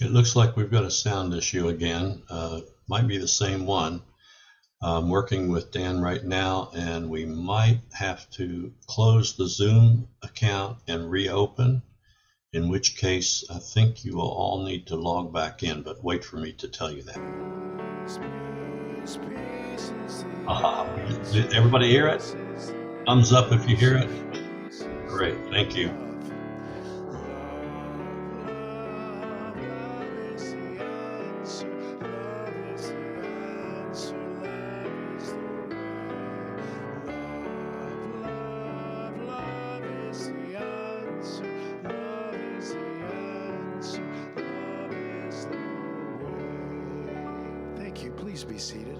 It looks like we've got a sound issue again. Might be the same one. I'm working with Dan right now, and we might have to close the Zoom account and reopen, in which case I think you will all need to log back in, but wait for me to tell you that. Did everybody hear it? Thumbs up if you hear it. Great, thank you. Thank you. Please be seated.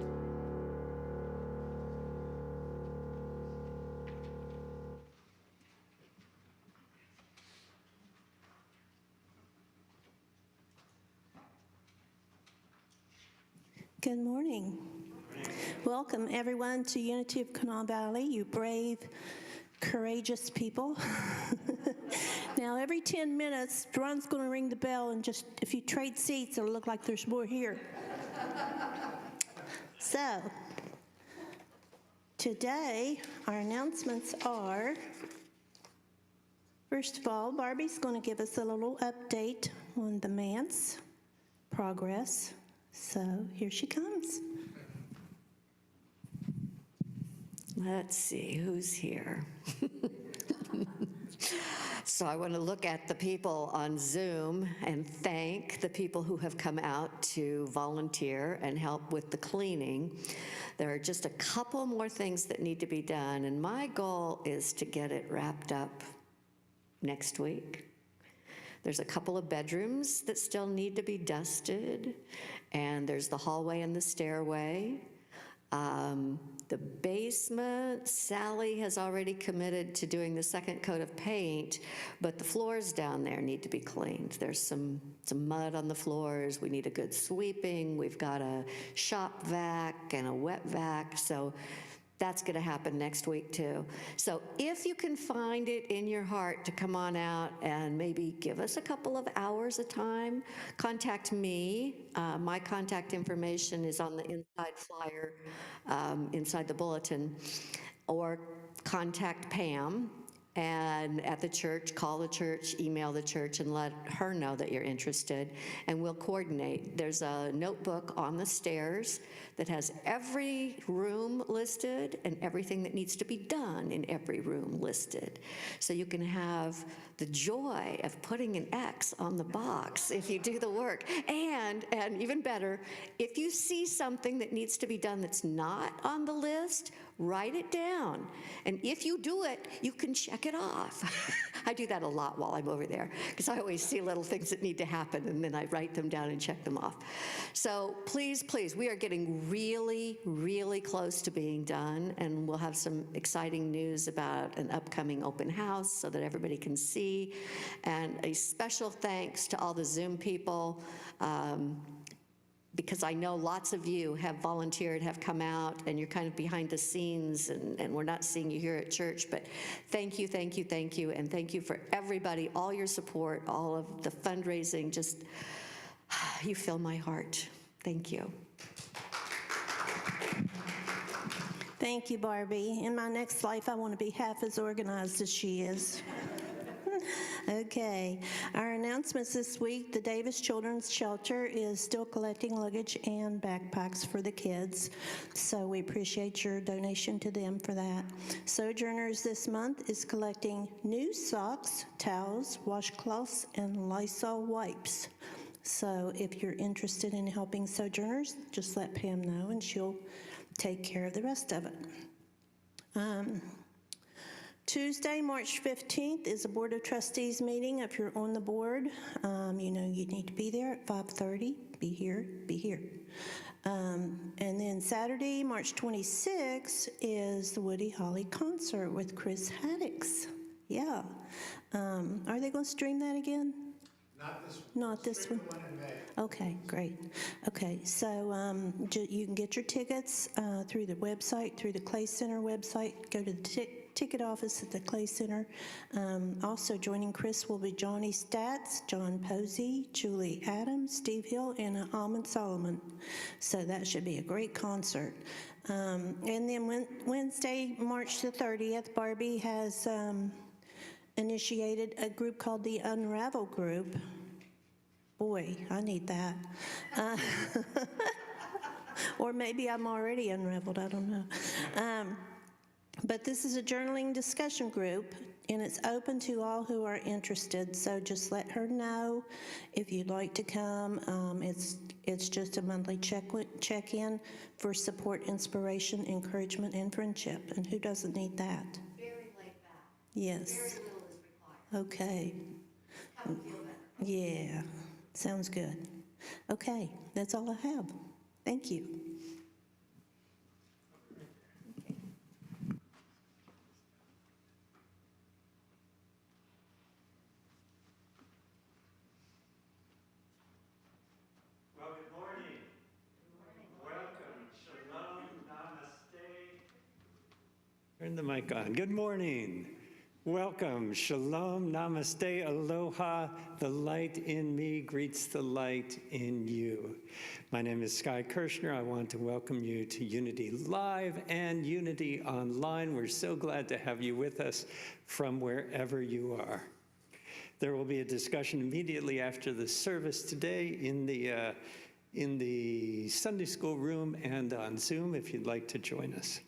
Good morning. Welcome, everyone, to Unity of Kanawha Valley, you brave, courageous people. Now, every 10 minutes, Ron's going to ring the bell, and just if you trade seats, it'll look like there's more here. So, today, our announcements are, first of all, Barbie's going to give us a little update on the manse progress. So here she comes. Let's see who's here. So I want to look at the people on Zoom and thank the people who have come out to volunteer and help with the cleaning. There are just a couple more things that need to be done, and my goal is to get it wrapped up next week. There's a couple of bedrooms that still need to be dusted, and there's the hallway and the stairway. The basement, Sally has already committed to doing the second coat of paint, but the floors down there need to be cleaned. There's some mud on the floors. We need a good sweeping. We've got a shop vac and a wet vac, so that's going to happen next week too. So if you can find it in your heart to come on out and maybe give us a couple of hours of time, contact me. My contact information is on the inside flyer, inside the bulletin, or contact Pam. And at the church, call the church, email the church, and let her know that you're interested, and we'll coordinate. There's a notebook on the stairs that has every room listed and everything that needs to be done in every room listed. So you can have the joy of putting an X on the box if you do the work. And even better, if you see something that needs to be done that's not on the list, write it down. And if you do it, you can check it off. I do that a lot while I'm over there, because I always see little things that need to happen, and then I write them down and check them off. So please, please, we are getting really, really close to being done, and we'll have some exciting news about an upcoming open house so that everybody can see. And a special thanks to all the Zoom people, because I know lots of you have volunteered, have come out, and you're kind of behind the scenes, and we're not seeing you here at church, but thank you, thank you, thank you, and thank you for everybody, all your support, all of the fundraising, just, you fill my heart. Thank you. Thank you, Barbie. In my next life, I want to be half as organized as she is. Okay, our announcements this week: the Davis Children's Shelter is still collecting luggage and backpacks for the kids, so we appreciate your donation to them for that. Sojourners this month is collecting new socks, towels, washcloths, and Lysol wipes. So if you're interested in helping Sojourners, just let Pam know and she'll take care of the rest of it. Tuesday, March 15th is a Board of Trustees meeting. If you're on the board, you know you need to be there at 5:30. Be here, be here. And then Saturday, March 26th is the Woody Holly concert with Chris Haddix. Yeah. Are they going to stream that again? Not this one. Not this one? The one in May. Okay, great. Okay, so you can get your tickets through the website, through the Clay Center website. Go to the ticket office at the Clay Center. Also joining Chris will be Johnny Statz, John Posey, Julie Adams, Steve Hill, and Almond Solomon. So that should be a great concert. And then Wednesday, March the 30th, Barbie has initiated a group called the Unravel Group. Boy, I need that. Or maybe I'm already unraveled, I don't know. But this is a journaling discussion group, and it's open to all who are interested. So just let her know if you'd like to come. It's just a monthly check-in for support, inspiration, encouragement, and friendship. And who doesn't need that? Very laid back. Yes. Very little is required. Okay. Come feel better. Yeah, sounds good. Okay, that's all I have. Thank you. Well, good morning. Welcome. Shalom. Namaste. Turn the mic on. Good morning. Welcome. Shalom. Namaste. Aloha. The light in me greets the light in you. My name is Sky Kirshner. I want to welcome you to Unity Live and Unity Online. We're so glad to have you with us from wherever you are. There will be a discussion immediately after the service today in the Sunday school room and on Zoom if you'd like to join us.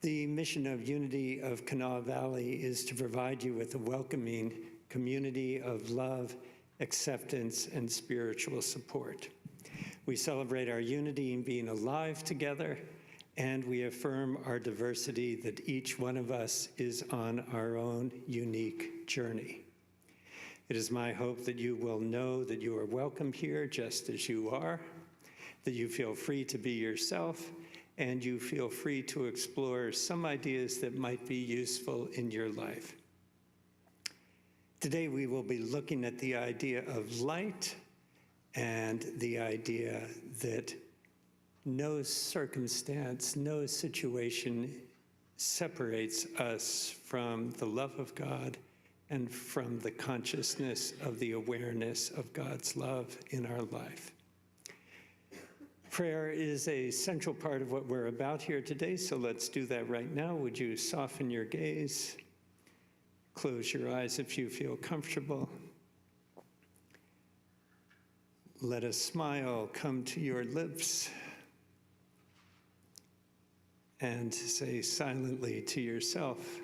The mission of Unity of Kanawha Valley is to provide you with a welcoming community of love, acceptance, and spiritual support. We celebrate our unity in being alive together, and we affirm our diversity that each one of us is on our own unique journey. It is my hope that you will know that you are welcome here just as you are, that you feel free to be yourself, and you feel free to explore some ideas that might be useful in your life. Today we will be looking at the idea of light and the idea that no circumstance, no situation separates us from the love of God and from the consciousness of the awareness of God's love in our life. Prayer is a central part of what we're about here today, so let's do that right now. Would you soften your gaze? Close your eyes if you feel comfortable. Let a smile come to your lips and say silently to yourself,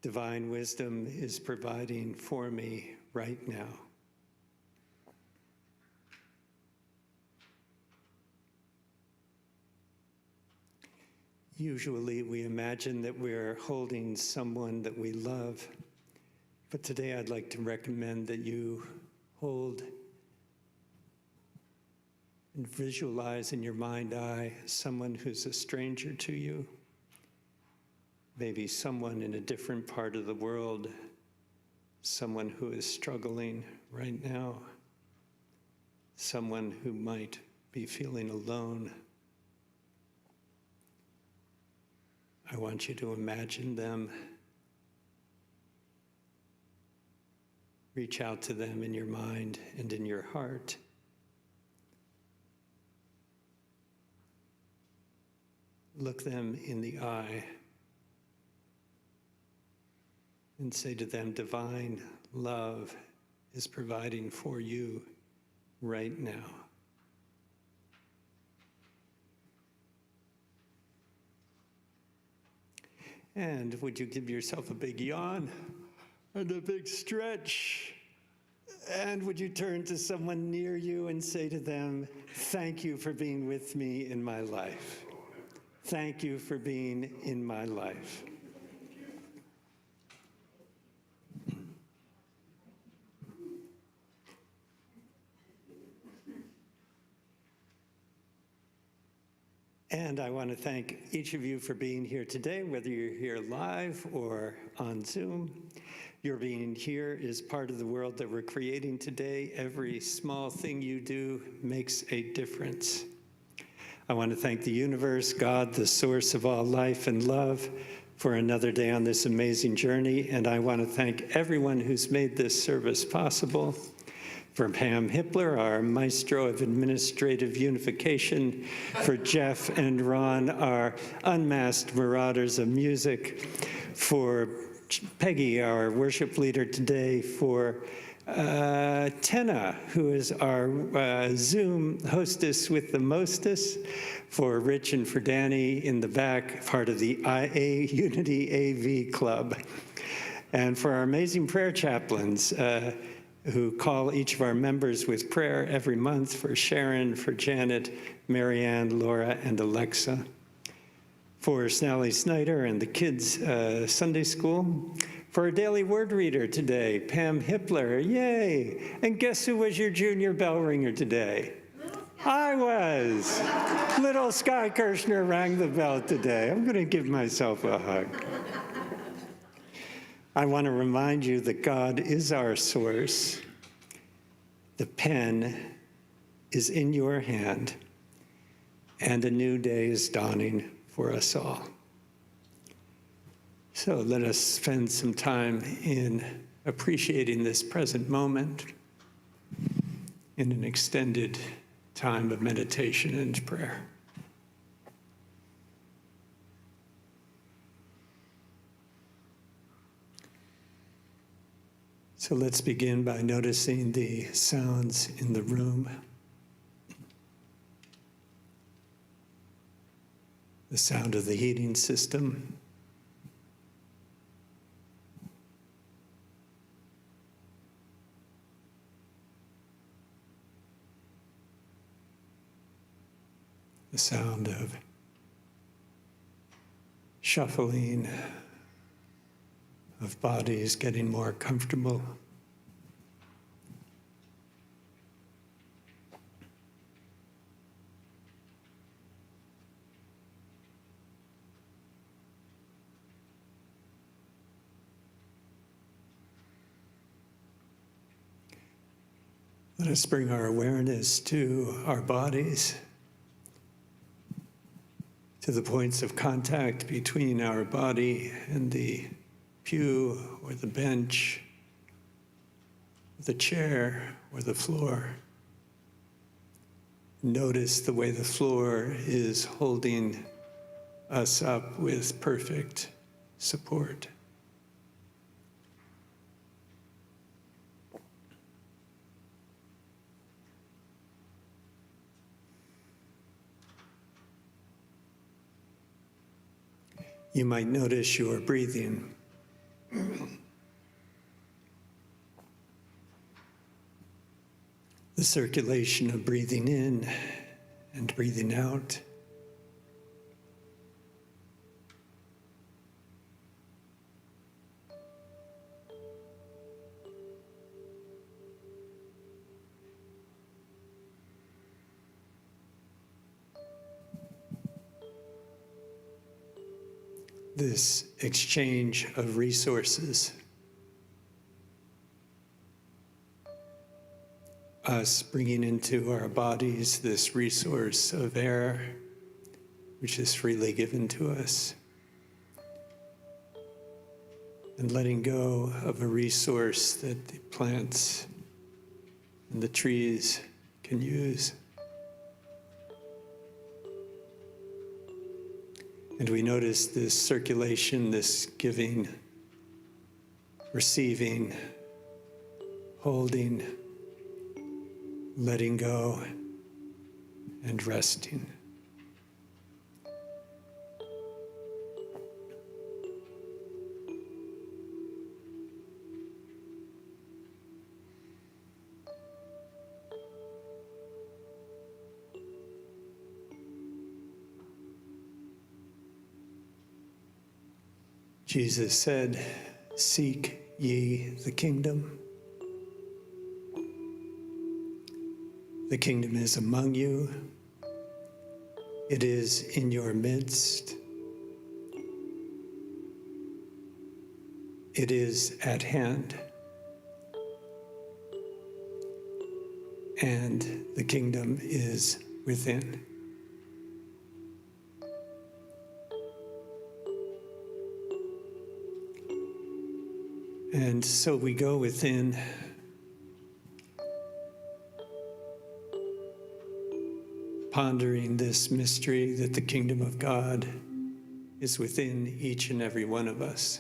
divine wisdom is providing for me right now. Usually we imagine that we're holding someone that we love, but today I'd like to recommend that you hold and visualize in your mind's eye someone who's a stranger to you, maybe someone in a different part of the world, someone who is struggling right now, someone who might be feeling alone. I want you to imagine them. Reach out to them in your mind and in your heart. Look them in the eye and say to them, divine love is providing for you right now. And would you give yourself a big yawn and a big stretch? And would you turn to someone near you and say to them, thank you for being with me in my life. Thank you for being in my life. And I want to thank each of you for being here today, whether you're here live or on Zoom. Your being here is part of the world that we're creating today. Every small thing you do makes a difference. I want to thank the universe, God, the source of all life and love, for another day on this amazing journey. And I want to thank everyone who's made this service possible. For Pam Hippler, our maestro of administrative unification, for Jeff and Ron, our unmasked marauders of music, for Peggy, our worship leader today, for Tenna, who is our Zoom hostess with the mostest, for Rich and for Danny in the back, part of the IA Unity AV Club, and for our amazing prayer chaplains who call each of our members with prayer every month, for Sharon, for Janet, Marianne, Laura, and Alexa, for Snally Snyder and the kids' Sunday school, for our daily word reader today, Pam Hippler, yay! And guess who was your junior bell ringer today? I was. Little Sky Kirshner rang the bell today. I'm going to give myself a hug. I want to remind you that God is our source. The pen is in your hand, and a new day is dawning for us all. So let us spend some time in appreciating this present moment in an extended time of meditation and prayer. So let's begin by noticing the sounds in the room. The sound of the heating system. The sound of shuffling, of bodies getting more comfortable. Let us bring our awareness to our bodies, to the points of contact between our body and the pew or the bench, the chair or the floor. Notice the way the floor is holding us up with perfect support. You might notice your breathing. The circulation of breathing in and breathing out. This exchange of resources. Us bringing into our bodies this resource of air, which is freely given to us, and letting go of a resource that the plants and the trees can use. And we notice this circulation, this giving, receiving, holding, letting go, and resting. Jesus said, "Seek ye the kingdom. The kingdom is among you. It is in your midst. It is at hand. And the kingdom is within." And so we go within, pondering this mystery that the kingdom of God is within each and every one of us,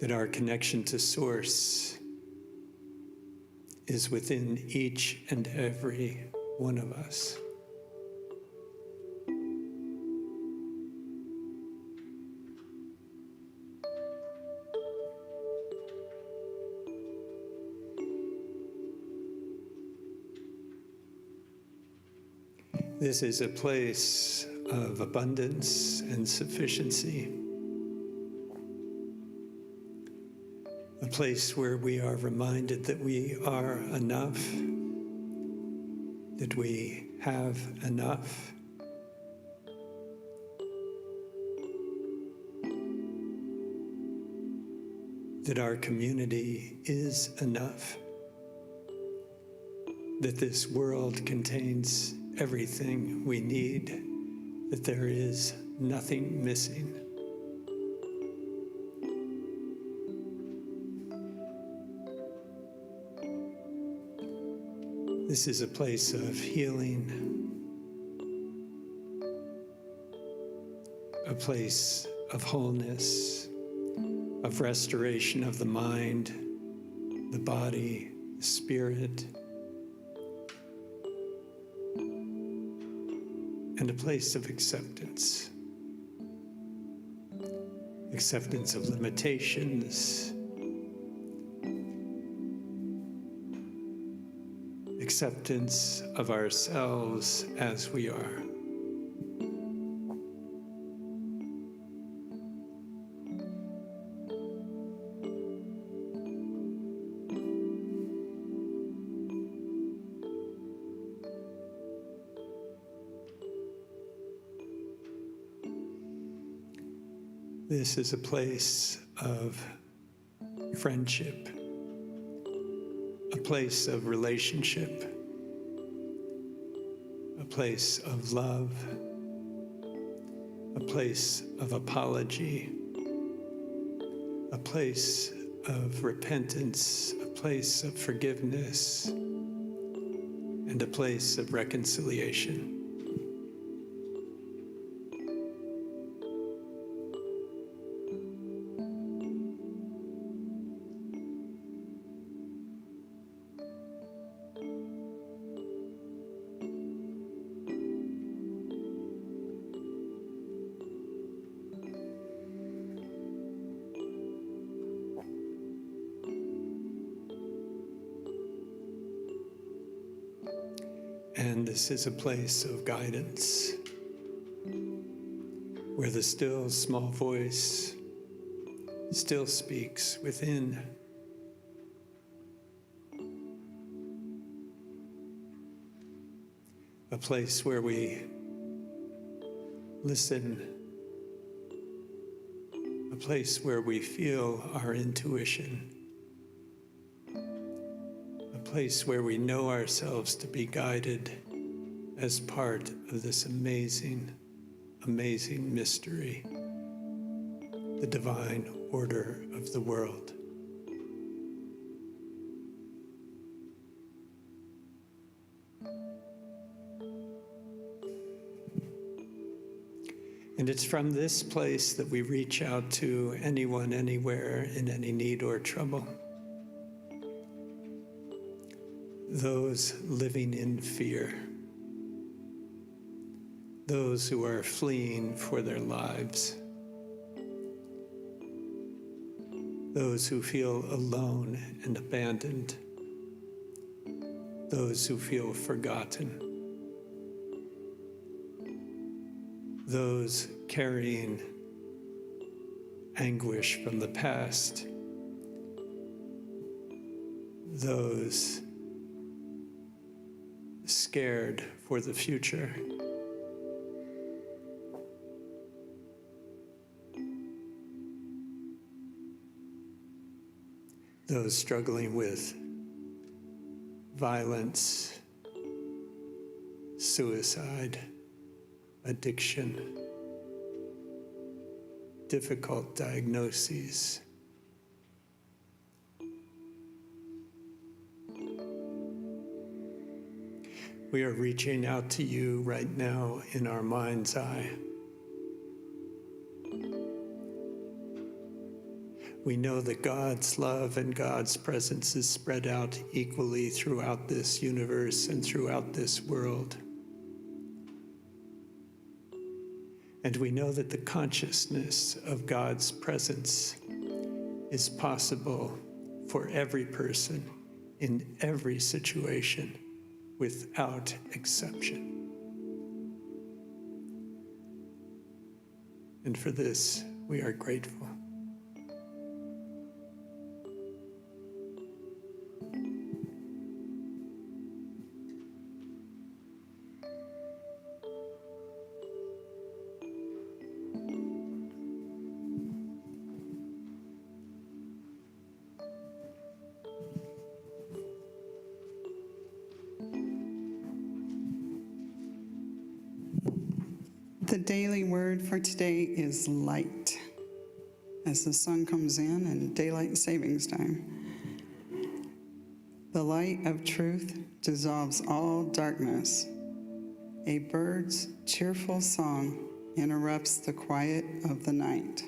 that our connection to Source is within each and every one of us. This is a place of abundance and sufficiency, a place where we are reminded that we are enough, that we have enough, that our community is enough, that this world contains everything we need, that there is nothing missing. This is a place of healing, a place of wholeness, of restoration of the mind, the body, the spirit, and a place of acceptance. Acceptance of limitations, acceptance of ourselves as we are. This is a place of friendship, a place of relationship, a place of love, a place of apology, a place of repentance, a place of forgiveness, and a place of reconciliation. And this is a place of guidance, where the still small voice still speaks within. A place where we listen, a place where we feel our intuition, a place where we know ourselves to be guided as part of this amazing, amazing mystery, the divine order of the world. And it's from this place that we reach out to anyone, anywhere, in any need or trouble. Those living in fear, those who are fleeing for their lives, those who feel alone and abandoned, those who feel forgotten, those carrying anguish from the past, those scared for the future, those struggling with violence, suicide, addiction, difficult diagnoses. We are reaching out to you right now in our mind's eye. We know that God's love and God's presence is spread out equally throughout this universe and throughout this world. And we know that the consciousness of God's presence is possible for every person in every situation without exception. And for this, we are grateful. The daily word for today is light. As the sun comes in and daylight savings time, the light of truth dissolves all darkness. A bird's cheerful song interrupts the quiet of the night.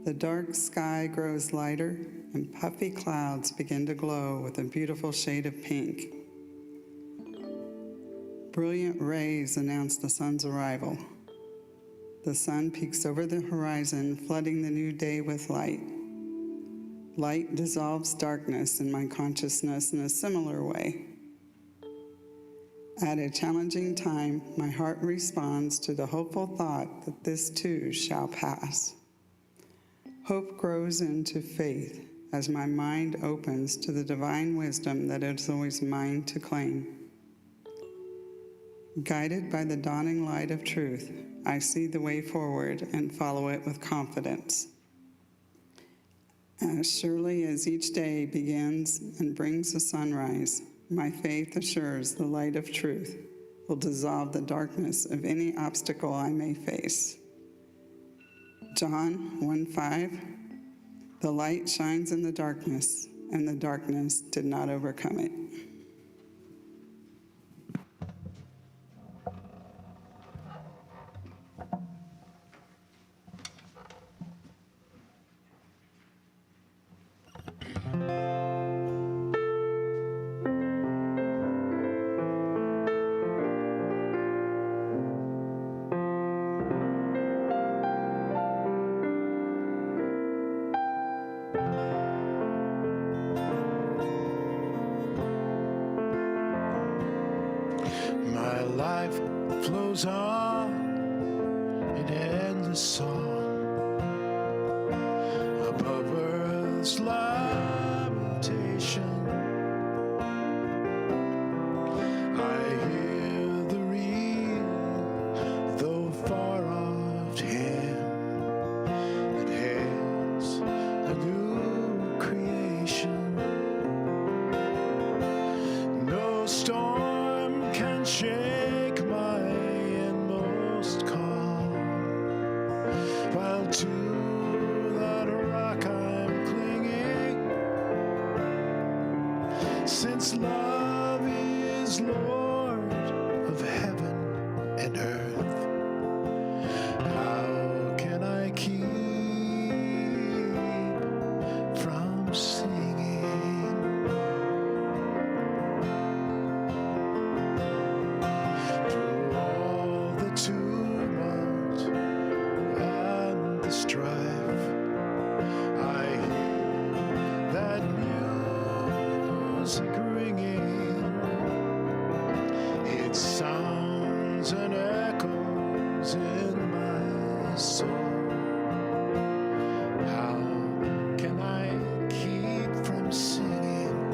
The dark sky grows lighter and puffy clouds begin to glow with a beautiful shade of pink. Brilliant rays announce the sun's arrival. The sun peeks over the horizon, flooding the new day with light. Light dissolves darkness in my consciousness in a similar way. At a challenging time, my heart responds to the hopeful thought that this too shall pass. Hope grows into faith as my mind opens to the divine wisdom that is always mine to claim. Guided by the dawning light of truth, I see the way forward and follow it with confidence. As surely as each day begins and brings a sunrise, my faith assures the light of truth will dissolve the darkness of any obstacle I may face. John 1:5, the light shines in the darkness, and the darkness did not overcome it. My life flows on in endless song above earth's lamentation. I hear the real, though far off hymn. It hails a new creation. No storm can shake my inmost calm, while to that rock I'm clinging, since love is Lord of heaven and earth. How can I keep from singing? Through all the tumult and the strife, I hear that music ringing. It sounds and echoes in my soul. How can I keep from singing?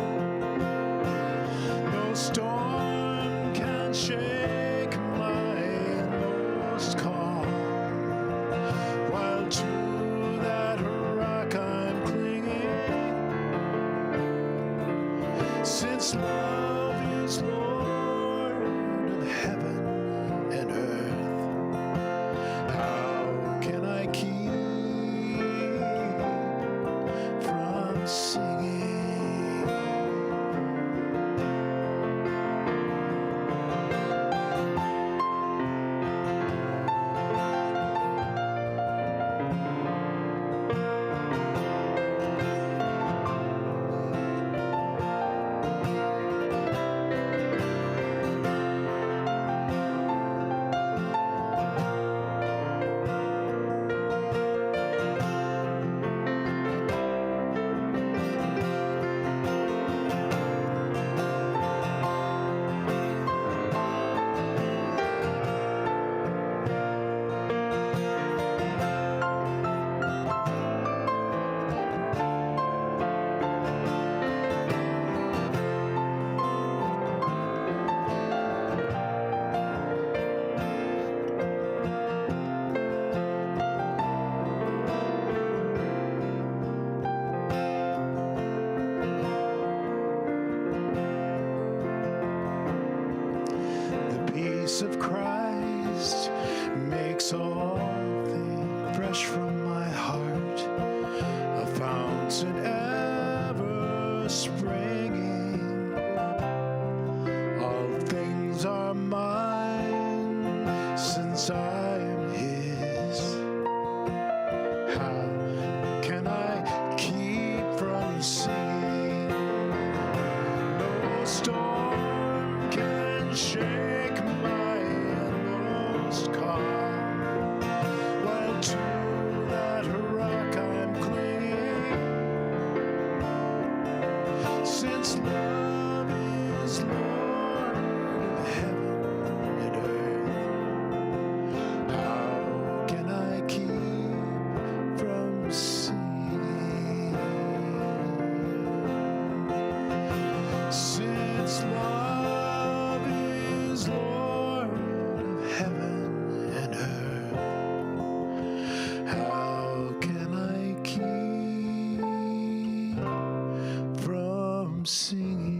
No storm can shake my inmost calm, while to that rock I'm clinging, since love is Lord of heaven and earth. How can I fresh from my heart, a fountain ever springing. All things are mine since I am his. How can I keep from singing? No storm can shake my inmost calm, while to that rock I'm clinging. Since love is Lord of heaven and earth, how can I keep from singing? Since love is Lord of heaven and earth, how can I keep from singing?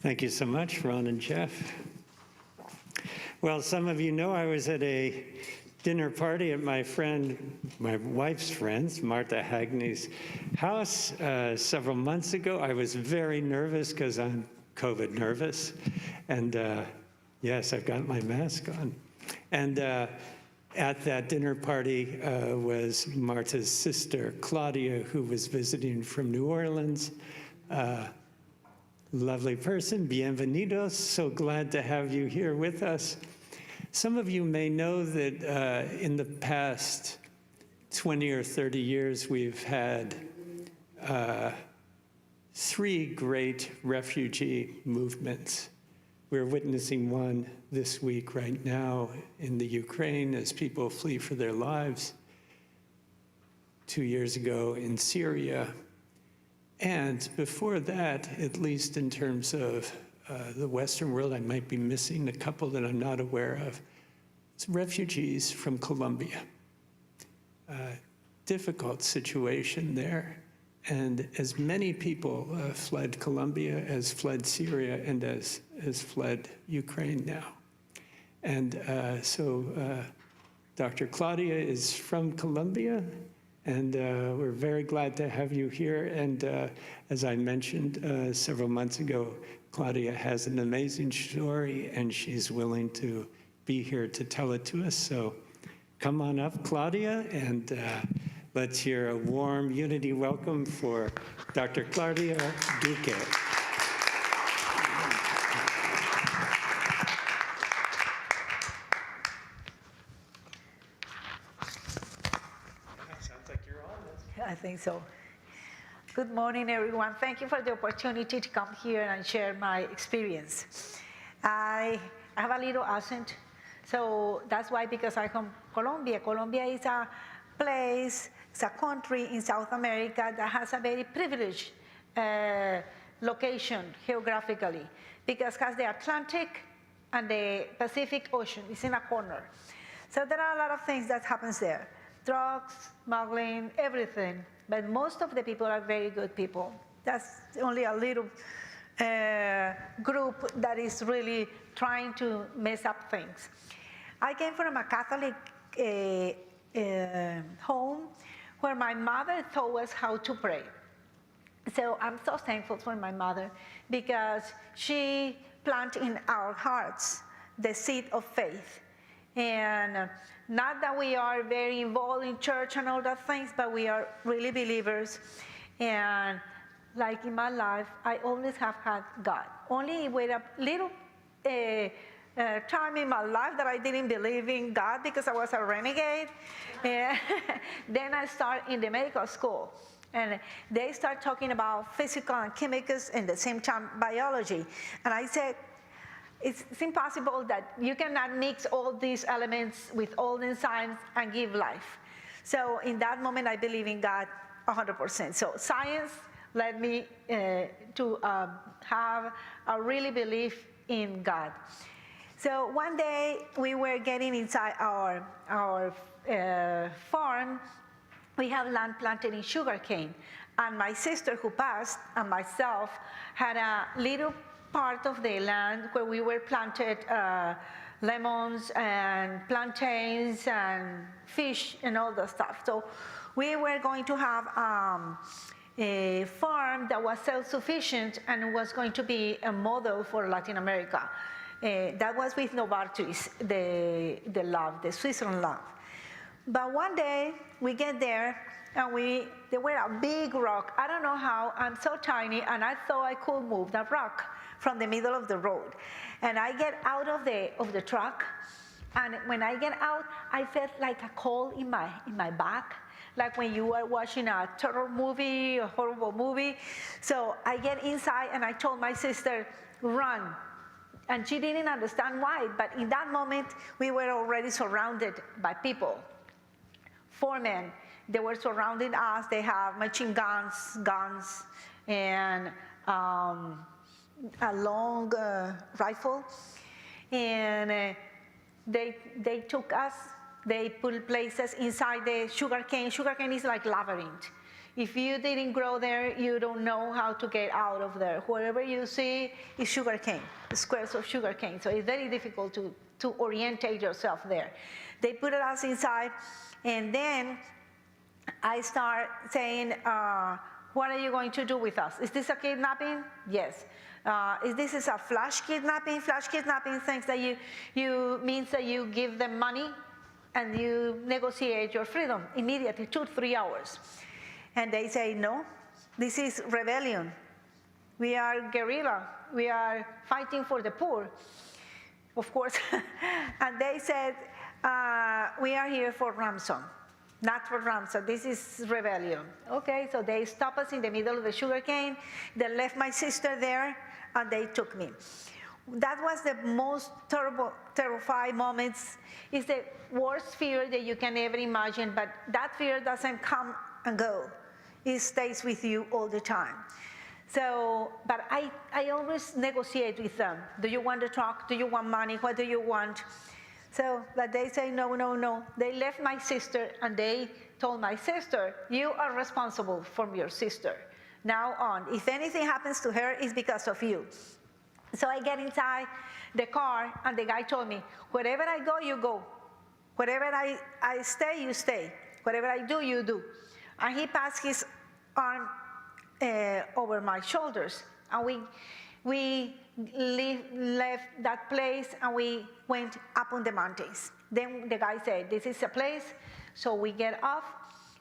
Thank you so much, Ron and Jeff. Well, some of you know I was at a dinner party at my wife's friend's, Martha Hagney's house several months ago. I was very nervous because I'm COVID nervous. And yes, I've got my mask on. And at that dinner party was Martha's sister, Claudia, who was visiting from New Orleans. Lovely person, bienvenidos. So glad to have you here with us. Some of you may know that in the past 20 or 30 years, we've had 3 great refugee movements. We're witnessing one this week right now in the Ukraine as people flee for their lives. 2 years ago in Syria. And before that, at least in terms of the Western world, I might be missing a couple that I'm not aware of. It's refugees from Colombia. Difficult situation there. And as many people fled Colombia as fled Syria and as fled Ukraine now. And so Dr. Claudia is from Colombia. And we're very glad to have you here. And as I mentioned several months ago, Claudia has an amazing story, and she's willing to be here to tell it to us. So come on up, Claudia, and let's hear a warm unity welcome for Dr. Claudia Duque. I think so. Good morning, everyone. Thank you for the opportunity to come here and share my experience. I have a little accent, so that's why, because I'm from Colombia. Colombia is a place, it's a country in South America that has a very privileged location geographically, because it has the Atlantic and the Pacific Ocean. It's in a corner. So there are a lot of things that happens there. Drugs, smuggling, everything. But most of the people are very good people. That's only a little group that is really trying to mess up things. I came from a Catholic home where my mother taught us how to pray. So I'm so thankful for my mother, because she planted in our hearts the seed of faith. And not that we are very involved in church and all that things, but we are really believers. And like in my life, I always have had God. Only with a little time in my life that I didn't believe in God because I was a renegade. Then I started in the medical school. And they start talking about physical and chemicals and at the same time biology. And I said, it's impossible that you cannot mix all these elements with all the enzymes and give life. So in that moment, I believe in God 100%. So science led me to have a really belief in God. So one day we were getting inside our farm. We have land planted in sugarcane, and my sister who passed and myself had a little part of the land where we were planted lemons and plantains and fish and all the stuff. So we were going to have a farm that was self-sufficient and was going to be a model for Latin America. That was with Novartis, the love, the Switzerland love. But one day we get there and there were a big rock. I don't know how, I'm so tiny, and I thought I could move that rock from the middle of the road. And I get out of the truck, and when I get out, I felt like a cold in my back, like when you are watching a terror movie, a horrible movie. So I get inside and I told my sister, run. And she didn't understand why, but in that moment, we were already surrounded by people. 4 men, they were surrounding us. They have machine guns, and a long rifle. And they took us. They put places inside the sugarcane. Sugarcane is like labyrinth. If you didn't grow there, you don't know how to get out of there. Wherever you see is sugarcane, squares of sugarcane. So it's very difficult to orientate yourself there. They put us inside, and then I start saying, what are you going to do with us? Is this a kidnapping? Yes. Is this a flash kidnapping? Flash kidnapping thinks that you means that you give them money and you negotiate your freedom immediately, 2-3 hours. And they say, no, this is rebellion. We are guerrilla. We are fighting for the poor, of course. And they said, we are here for ransom, not for ransom. This is rebellion. Okay, so they stopped us in the middle of the sugarcane. They left my sister there, and they took me. That was the most terrifying moments. It's the worst fear that you can ever imagine, but that fear doesn't come and go. It stays with you all the time. So, but I always negotiate with them. Do you want to talk? Do you want money? What do you want? So, but they say, no, no, no. They left my sister, and they told my sister, you are responsible for your sister. Now on, if anything happens to her, it's because of you. So I get inside the car, and the guy told me, wherever I go, you go. Wherever I stay, you stay. Whatever I do, you do. And he passed his arm over my shoulders, and we left that place, and we went up on the mountains. Then the guy said, this is a place. So we get off,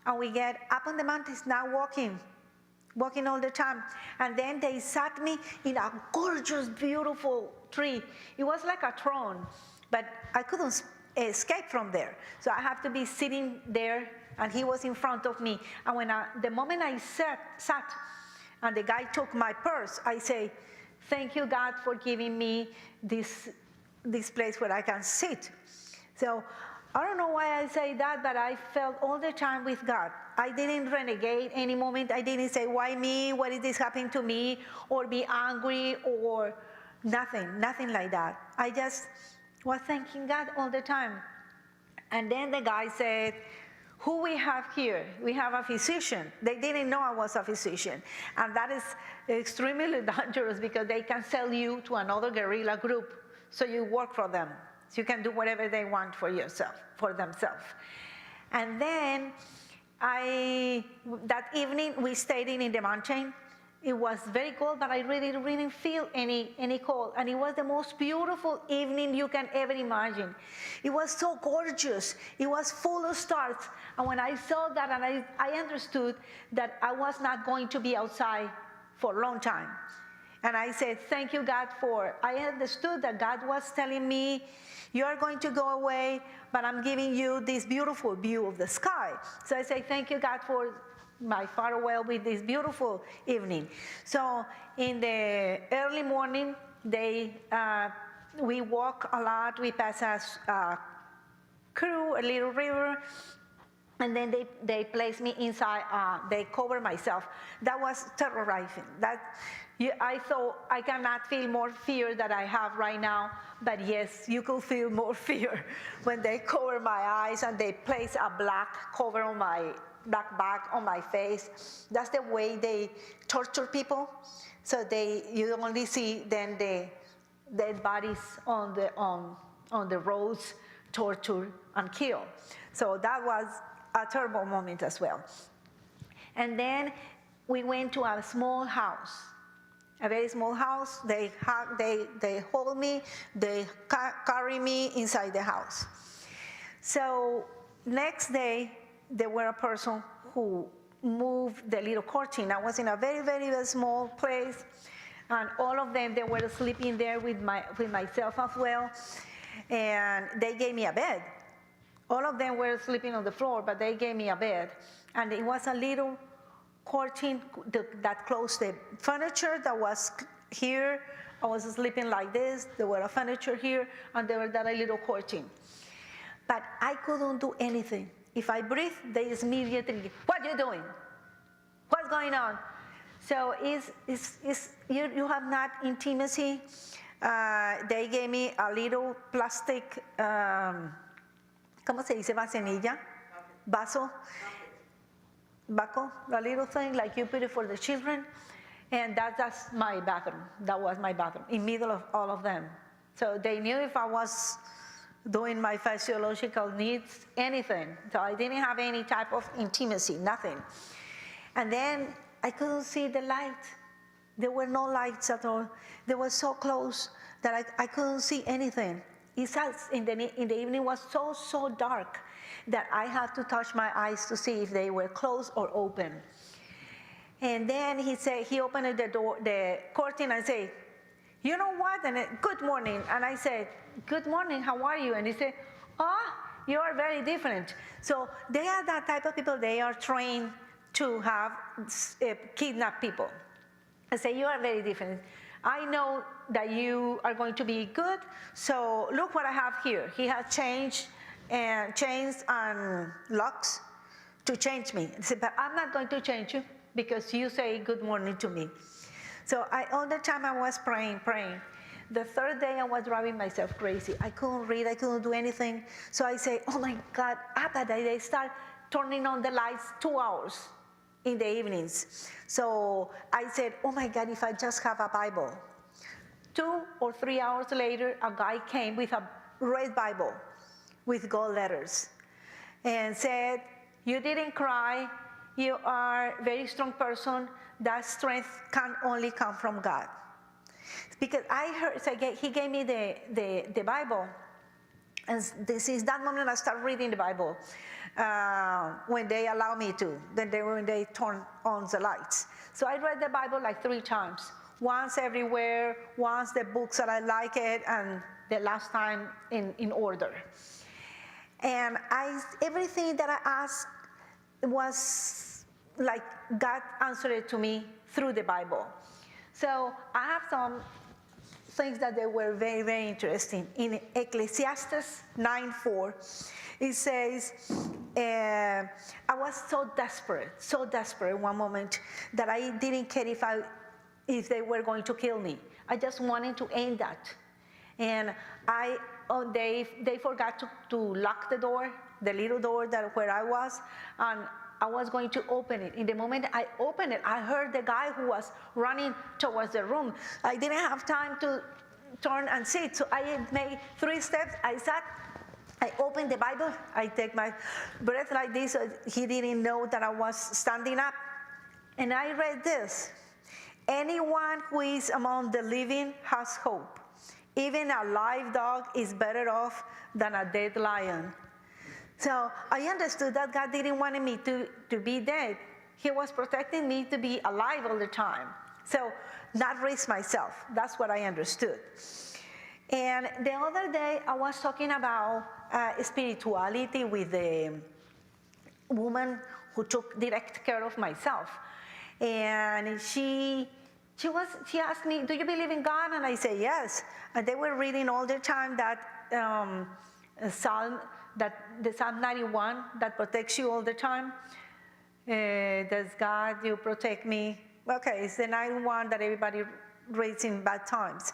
and we get up on the mountains, now walking all the time. And then they sat me in a gorgeous, beautiful tree. It was like a throne, but I couldn't escape from there. So I have to be sitting there, and he was in front of me. And when the moment I sat, and the guy took my purse, I say, thank you, God, for giving me this place where I can sit. So I don't know why I say that, but I felt all the time with God. I didn't renegade any moment. I didn't say, why me? What is this happening to me? Or be angry or nothing like that. I just was thanking God all the time. And then the guy said, who we have here? We have a physician. They didn't know I was a physician. And that is extremely dangerous because they can sell you to another guerrilla group. So you work for them. So you can do whatever they want for themselves. And then that evening we stayed in the mountain. It was very cold, but I really didn't feel any cold. And it was the most beautiful evening you can ever imagine. It was so gorgeous. It was full of stars. And when I saw that, and I understood that I was not going to be outside for a long time. And I said, thank you, God, I understood that God was telling me, you are going to go away, but I'm giving you this beautiful view of the sky. So I say, thank you, God, for my farewell with this beautiful evening. So in the early morning, we walk a lot. We pass a little river, And then they placed me inside, they covered myself. That was terrorizing. I thought I cannot feel more fear that I have right now, but yes, you could feel more fear when they cover my eyes and they place a black cover on my black bag on my face. That's the way they torture people. So you only see then the dead bodies on the roads, tortured and killed. So that was a terrible moment as well. And then we went to a small house, a very small house. They hold me, they carry me inside the house. So next day, there were a person who moved the little curtain. I was in a very, very, very small place, and all of them, they were sleeping there with myself as well, and they gave me a bed. All of them were sleeping on the floor, but they gave me a bed. And it was a little curtain that closed the furniture that was here. I was sleeping like this. There were a furniture here, and there was that little curtain. But I couldn't do anything. If I breathe, they immediately, what are you doing? What's going on? So you have not intimacy. They gave me a little plastic, ¿cómo se dice? Vasenilla? Vaso? Baco, a little thing like you put it for the children. And that's my bathroom. That was my bathroom, in middle of all of them. So they knew if I was doing my physiological needs, anything. So I didn't have any type of intimacy, nothing. And then I couldn't see the light. There were no lights at all. They were so close that I couldn't see anything. In the evening was so dark that I had to touch my eyes to see if they were closed or open. And then he opened the door, the curtain, and said, you know what? And good morning. And I said, good morning, how are you? And he said, you are very different. So they are that type of people, they are trained to have kidnap people. I say, you are very different. I know that you are going to be good, so look what I have here. He has changed and chains and locks to change me. I said, but I'm not going to change you because you say good morning to me. So all the time I was praying. The third day I was driving myself crazy. I couldn't read, I couldn't do anything. So I say, oh my God, Abba, they start turning on the lights 2 hours in the evenings. So I said, oh my God, if I just have a Bible. 2 or 3 hours later, a guy came with a red Bible with gold letters and said, you didn't cry, you are a very strong person, that strength can only come from God. Because I heard, so he gave me the Bible, and since that moment I started reading the Bible when they allow me to, when they turn on the lights. So I read the Bible like 3 times, once everywhere, once the books that I like it, and the last time in order. And everything that I asked was like God answered it to me through the Bible. So I have some things that they were very, very interesting. In Ecclesiastes 9:4, it says, I was so desperate one moment that I didn't care if they were going to kill me. I just wanted to end that. And they forgot to lock the door, the little door where I was, and I was going to open it. In the moment I opened it, I heard the guy who was running towards the room. I didn't have time to turn and sit, so I made 3 steps. I sat, I opened the Bible, I take my breath like this, so he didn't know that I was standing up. And I read this: anyone who is among the living has hope. Even a live dog is better off than a dead lion. So I understood that God didn't want me to be dead. He was protecting me to be alive all the time. So not risk myself. That's what I understood. And the other day I was talking about spirituality with the woman who took direct care of myself. And she asked me, do you believe in God? And I say, yes. And they were reading all the time that Psalm that the Psalm 91 that protects you all the time. Does God, you protect me? Okay, it's the 91 that everybody reads in bad times.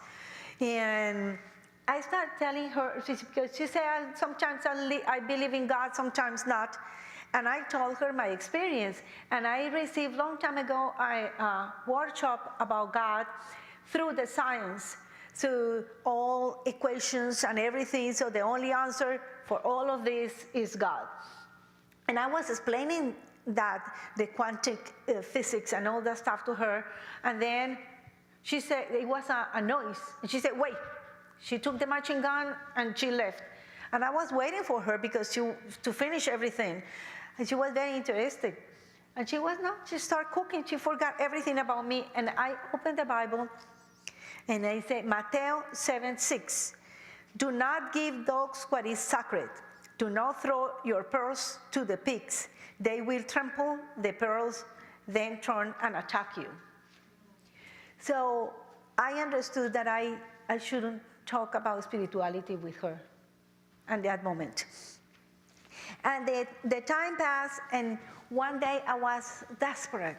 And I started telling her, because she said, sometimes I believe in God, sometimes not. And I told her my experience. And I received, long time ago, a workshop about God through the science. So all equations and everything, so the only answer for all of this is God. And I was explaining that, the quantum physics and all that stuff to her, and then she said, it was a noise, and she said, wait. She took the machine gun and she left. And I was waiting for her because to finish everything. And she was very interested. And she started cooking, she forgot everything about me. And I opened the Bible, and I said, Matthew 7:6, do not give dogs what is sacred. Do not throw your pearls to the pigs. They will trample the pearls, then turn and attack you. So I understood that I shouldn't talk about spirituality with her at that moment. And the time passed, and one day I was desperate,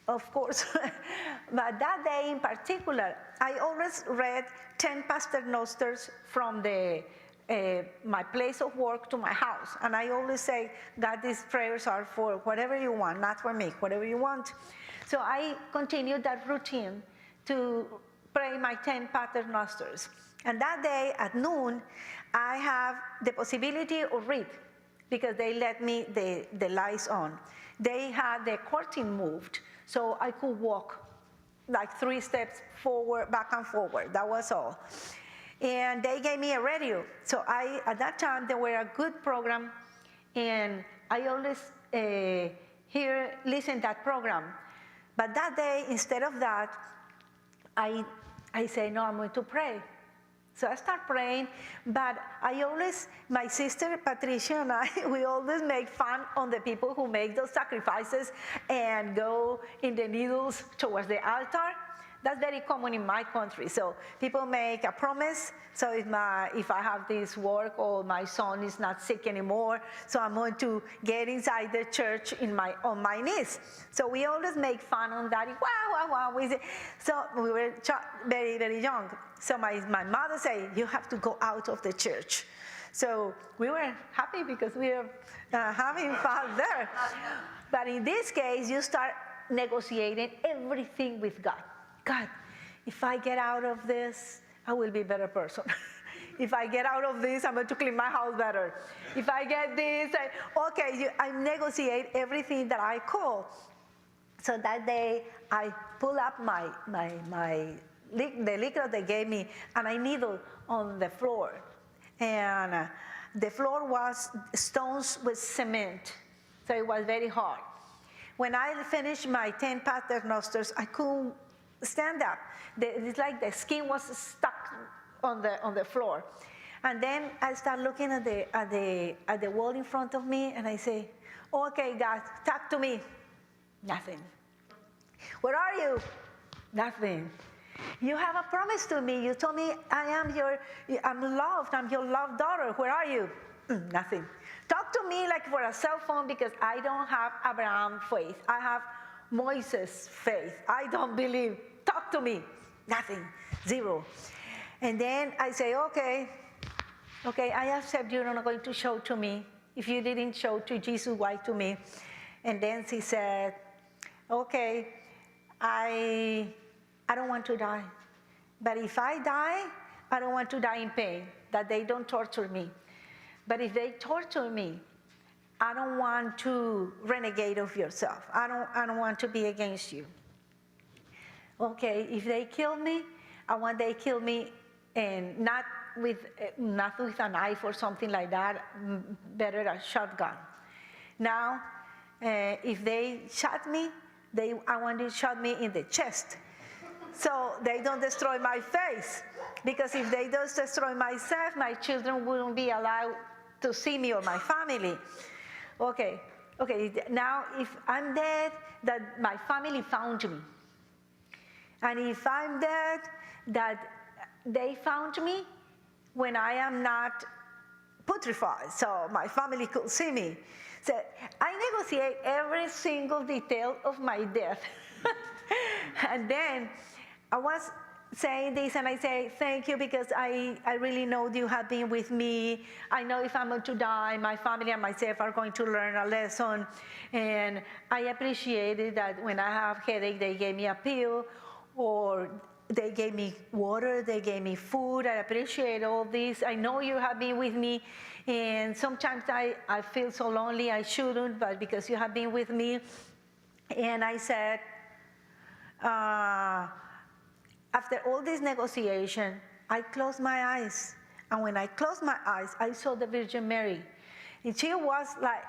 of course. But that day in particular, I always read 10 paternosters from my place of work to my house. And I always say, God, these prayers are for whatever you want, not for me, whatever you want. So I continued that routine to pray my 10 paternosters. And that day at noon, I have the possibility of read, because they let me the lights on. They had the curtain moved, so I could walk like 3 steps forward, back and forward. That was all. And they gave me a radio. So at that time, they were a good program, and I always listen to that program. But that day, instead of that, I say, no, I'm going to pray. So I start praying, but my sister Patricia and I, we always make fun on the people who make those sacrifices and go in the needles towards the altar. That's very common in my country. So people make a promise. So if I have this work, or my son is not sick anymore, so I'm going to get inside the church on my knees. So we always make fun on that. Wow. So we were very, very young. So my mother said, you have to go out of the church. So we were happy because we were having fun there. But in this case, you start negotiating everything with God. God, if I get out of this, I will be a better person. If I get out of this, I'm going to clean my house better. If I get this, I negotiate everything that I call. So that day, I pull up the liquor they gave me, and I needle on the floor. And the floor was stones with cement, so it was very hard. When I finished my 10 paternosters, I couldn't stand up. It's like the skin was stuck on the floor. And then I start looking at the wall in front of me, and I say, okay, God, talk to me. Nothing. Where are you? Nothing. You have a promise to me. You told me I'm loved. I'm your loved daughter. Where are you? Nothing. Talk to me like for a cell phone, because I don't have Abraham faith. I have Moses' faith. I don't believe. Talk to me. Nothing. Zero. And then I say, okay, I accept you're not going to show to me. If you didn't show to Jesus, why to me? And then she said, okay, I don't want to die. But if I die, I don't want to die in pain, that they don't torture me. But if they torture me, I don't want to renegade of yourself. I don't want to be against you. Okay, if they kill me, I want they kill me, and not with a knife or something like that, better a shotgun. Now, if they shot me, I want to shot me in the chest, so they don't destroy my face. Because if they don't destroy myself, my children wouldn't be allowed to see me or my family. Okay, now if I'm dead, that my family found me. And if I'm dead, that they found me when I am not putrefied, so my family could see me. So I negotiate every single detail of my death. And then I was saying this, and I say, thank you, because I really know you have been with me. I know if I'm going to die, my family and myself are going to learn a lesson. And I appreciated that when I have headache, they gave me a pill, or they gave me water, they gave me food. I appreciate all this. I know you have been with me, and sometimes I feel so lonely. I shouldn't, but because you have been with me. And I said, after all this negotiation, I closed my eyes. And when I closed my eyes, I saw the Virgin Mary. And she was like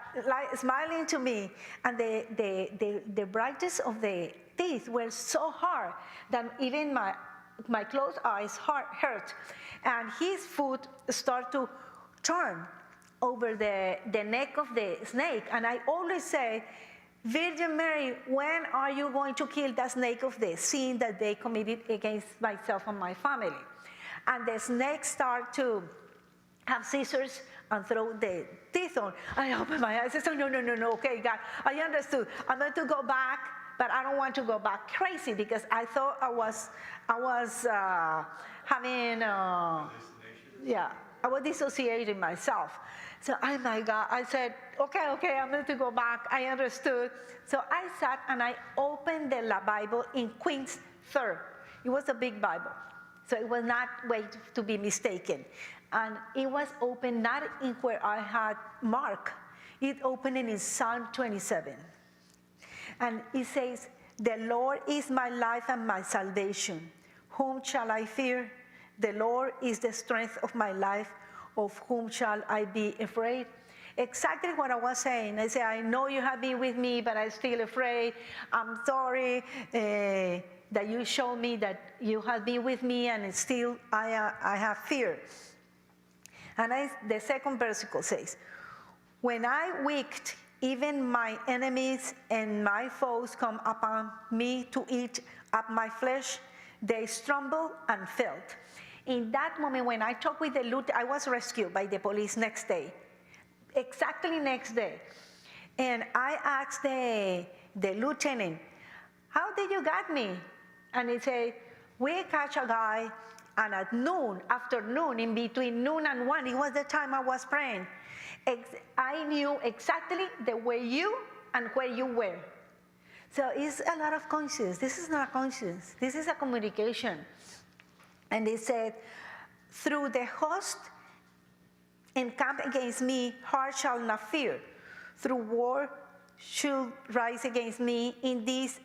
smiling to me. And the brightness of the teeth were so hard that even my closed eyes hurt. And his foot started to turn over the neck of the snake. And I always say, Virgin Mary, when are you going to kill the snake of the sin that they committed against myself and my family? And the snake started to have scissors and throw the teeth on. I opened my eyes and said, no, okay, God, I understood. I'm going to go back, but I don't want to go back crazy, because I thought I was having, I was dissociating myself. So, oh my God, I said, okay, I'm going to go back. I understood. So I sat and I opened the Bible in Queen's Third. It was a big Bible, so it was not way to be mistaken. And it was open not in where I had marked. It opened in Psalm 27. And it says, the Lord is my life and my salvation. Whom shall I fear? The Lord is the strength of my life. Of whom shall I be afraid? Exactly what I was saying. I say, I know you have been with me, but I'm still afraid. I'm sorry that you showed me that you have been with me, and still I have fear. And the second versicle says, when I wicked, even my enemies and my foes come upon me to eat up my flesh, they stumbled and fell. In that moment, when I talked with the lieutenant, I was rescued by the police next day, exactly next day. And I asked the lieutenant, how did you get me? And he said, we catch a guy, and at noon, afternoon, in between noon and 1, it was the time I was praying. I knew exactly the way you and where you were. So it's a lot of conscience. This is not a conscience. This is a communication. And they said, through the host encamp against me, heart shall not fear. Through war should rise against me, in this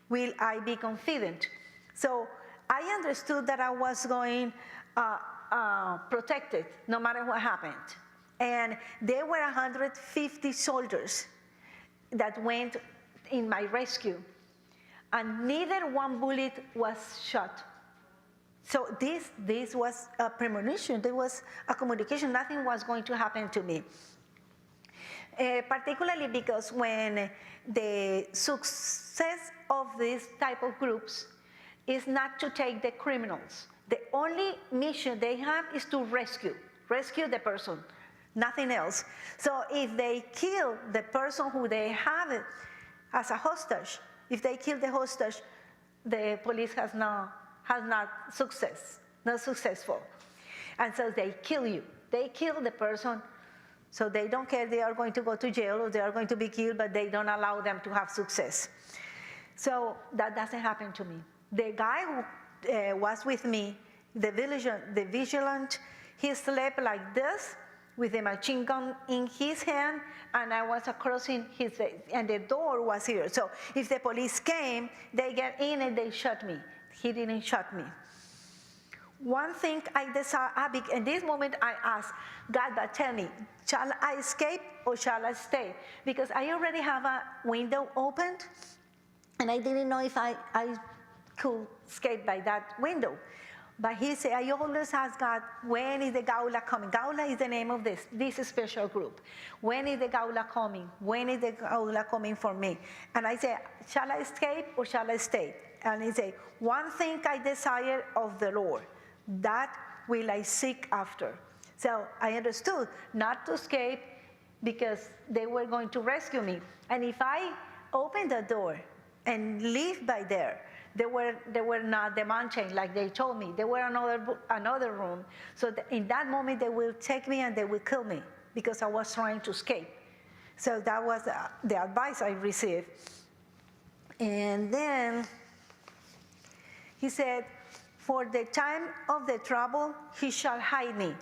will I be confident. So I understood that I was going protected no matter what happened. And there were 150 soldiers that went in my rescue. And neither one bullet was shot. So this was a premonition. There was a communication. Nothing was going to happen to me. Particularly because when the success of this type of groups is not to take the criminals. The only mission they have is to rescue the person, nothing else. So if they kill the person who they have as a hostage, if they kill the hostage, the police has not successful. And so they kill you. They kill the person, so they don't care they are going to go to jail or they are going to be killed, but they don't allow them to have success. So that doesn't happen to me. The guy who was with me, the vigilant, he slept like this with a machine gun in his hand, and I was crossing his face, and the door was here. So if the police came, they get in and they shot me. He didn't shoot me. One thing I decided, in this moment I asked, God, but tell me, shall I escape or shall I stay? Because I already have a window opened, and I didn't know if I could escape by that window. But he said, I always ask God, when is the Gaula coming? Gaula is the name of this special group. When is the Gaula coming? When is the Gaula coming for me? And I said, shall I escape or shall I stay? And he said, one thing I desire of the Lord, that will I seek after. So I understood not to escape because they were going to rescue me. And if I opened the door and leave by there, they were not the mountain like they told me. They were another room. So in that moment, they will take me and they will kill me because I was trying to escape. So that was the advice I received. And then he said, for the time of the trouble, he shall hide me.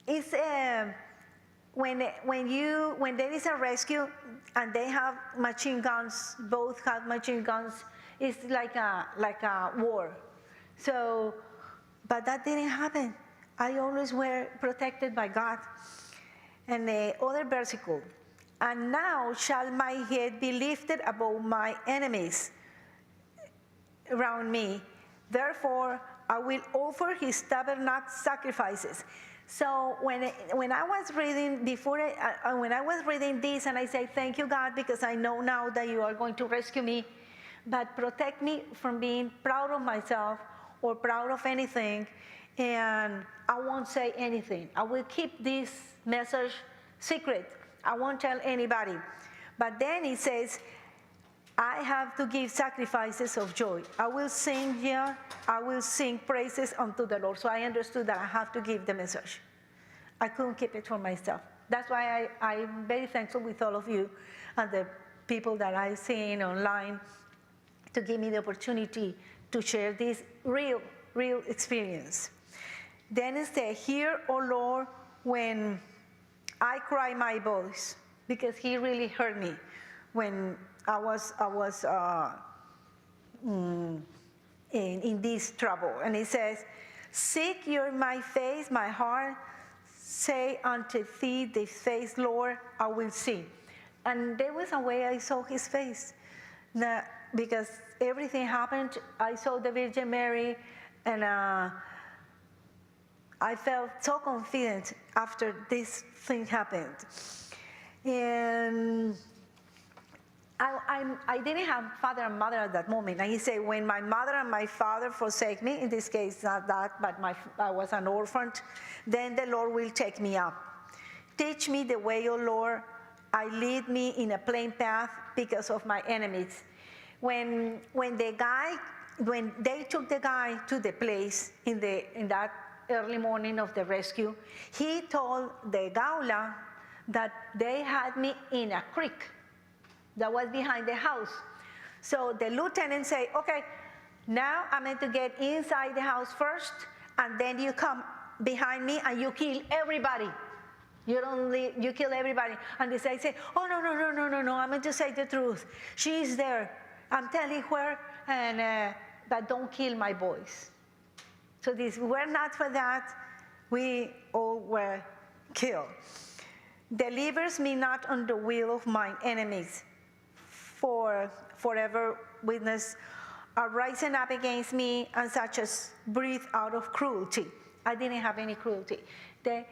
It's when there is a rescue and they have machine guns, both have machine guns, it's like a war. So, but that didn't happen. I always were protected by God. And the other versicle, and now shall my head be lifted above my enemies around me. Therefore, I will offer his tabernacle sacrifices. So when I was reading when I was reading this, and I say, thank you, God, because I know now that you are going to rescue me, but protect me from being proud of myself or proud of anything, and I won't say anything. I will keep this message secret. I won't tell anybody. But then it says, I have to give sacrifices of joy. I will sing here. I will sing praises unto the Lord. So I understood that I have to give the message. I couldn't keep it for myself. That's why I'm very thankful with all of you and the people that I've seen online to give me the opportunity to share this real experience. Then it says, hear, O Lord, when I cry my voice, because he really hurt me when I was in this trouble. And he says, seek you my face, my heart, say unto thee the face, Lord, I will see. And there was a way I saw his face. Because everything happened, I saw the Virgin Mary, and I felt so confident after this thing happened. And I didn't have father and mother at that moment. And he said, when my mother and my father forsake me, in this case, not that, but I was an orphan, then the Lord will take me up. Teach me the way, O Lord. I lead me in a plain path because of my enemies. When they took the guy to the place in that early morning of the rescue, he told the gaula that they had me in a creek that was behind the house. So the lieutenant said, okay, now I'm going to get inside the house first, and then you come behind me and you kill everybody. You kill everybody. And the guy said, oh, no, I'm going to say the truth. She's there. I'm telling her, but don't kill my boys. So this, were not for that, we all were killed. Delivers me not on the will of mine enemies, for forever witness are rising up against me, and such as breathe out of cruelty. I didn't have any cruelty. The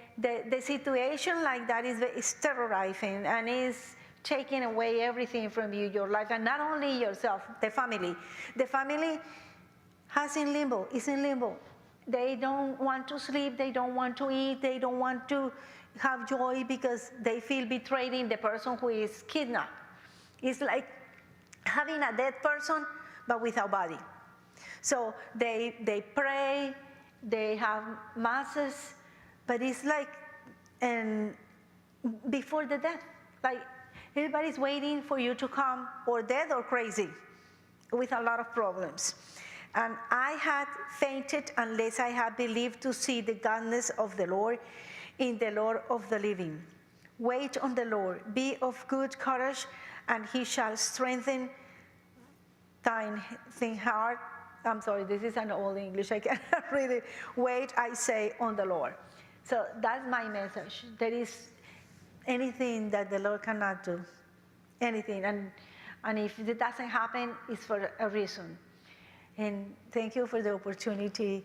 situation like that is terrorizing, and is taking away everything from you, your life, and not only yourself, the family. The family is in limbo. They don't want to sleep, they don't want to eat, they don't want to have joy because they feel betrayed in the person who is kidnapped. It's like having a dead person, but without body. So they pray, they have masses, but it's like before the death. Like everybody's waiting for you to come, or dead or crazy, with a lot of problems. And I had fainted unless I had believed to see the goodness of the Lord in the Lord of the living. Wait on the Lord, be of good courage, and he shall strengthen thine heart. I'm sorry, this is an old English, I cannot read it. Wait, I say, on the Lord. So that's my message. There is anything that the Lord cannot do, anything. And if it doesn't happen, it's for a reason. And thank you for the opportunity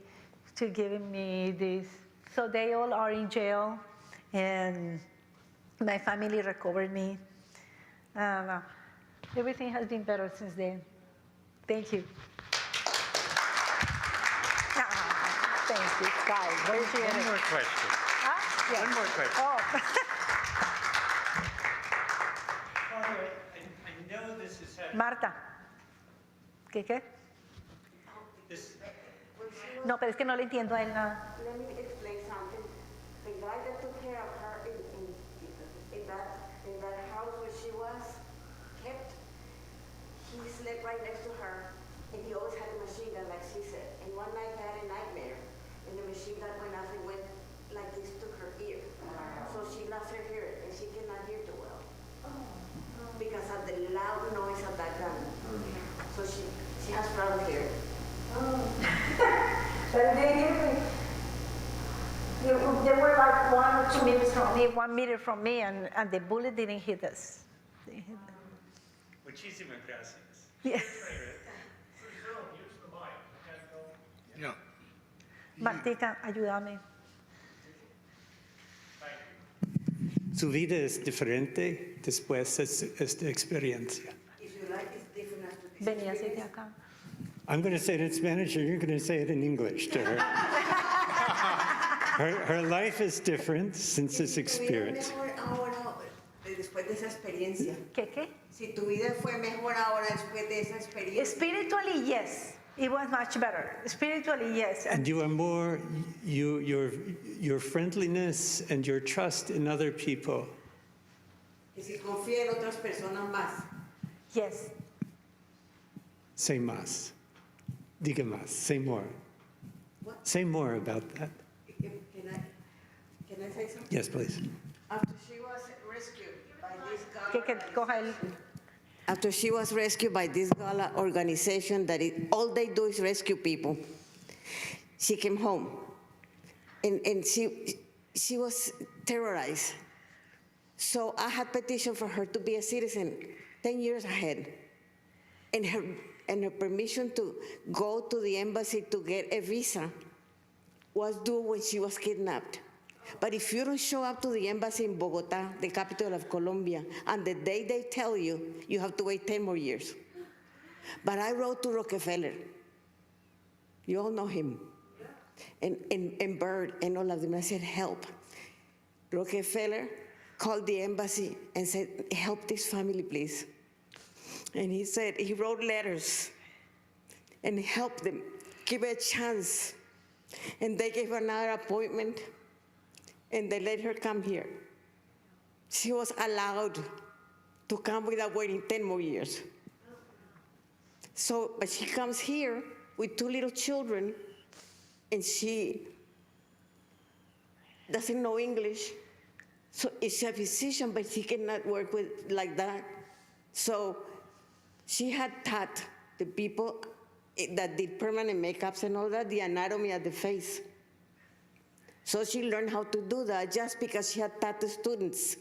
to giving me this. So they all are in jail, and my family recovered me. Everything has been better since then. Thank you. Thank you. Wow, appreciate One it. more question. Ah, yeah. One more question. Oh, Father, I know this is happening. Marta. ¿Qué? This, No, pero es que no le entiendo a él nada. Let me explain something. The guy that took care of her in that house where she was kept, he slept right next to her, and he always had a machine gun, like she said. And one night he had a nightmare, and the machine gun went off and went like this to her ear. So she lost her hearing, and she cannot hear too well because of the loud noise of that gun. So she has problem hearing. But they were like 1 or 2 meters from me, 1 meter from me, and the bullet didn't hit us. muchísimas gracias. Yes. Yeah. Martica, ayúdame. Su vida es diferente después de esta experiencia. If you like, it's different after this. Venía así de acá. I'm going to say it in Spanish, or you're going to say it in English to her. Her life is different since this experience. Si tu vida es mejor ahora, después de esa experiencia. ¿Qué? Si tu vida fue mejor ahora después de esa experiencia. Spiritually, yes. It was much better. Spiritually, yes. And you are more, your friendliness and your trust in other people. Y si confía en otras personas más. Yes. Say más. Diga más. Say more. What? Say more about that. Can I say something? Yes, please. After she was rescued by this Que coja el... After she was rescued by this gala organization that all they do is rescue people, she came home, and she was terrorized. So I had petitioned for her to be a citizen 10 years ahead, and her permission to go to the embassy to get a visa was due when she was kidnapped. But if you don't show up to the embassy in Bogota, the capital of Colombia, and the day they tell you, you have to wait 10 more years. But I wrote to Rockefeller. You all know him. And Bird and all of them. I said, help. Rockefeller called the embassy and said, help this family, please. And he said, he wrote letters and helped them, give it a chance. And they gave her another appointment. And they let her come here. She was allowed to come without waiting 10 more years. So, but she comes here with 2 little children, and she doesn't know English. So she's a physician, but she cannot work with like that. So she had taught the people that did permanent makeups and all that, the anatomy of the face. So she learned how to do that just because she had taught the students.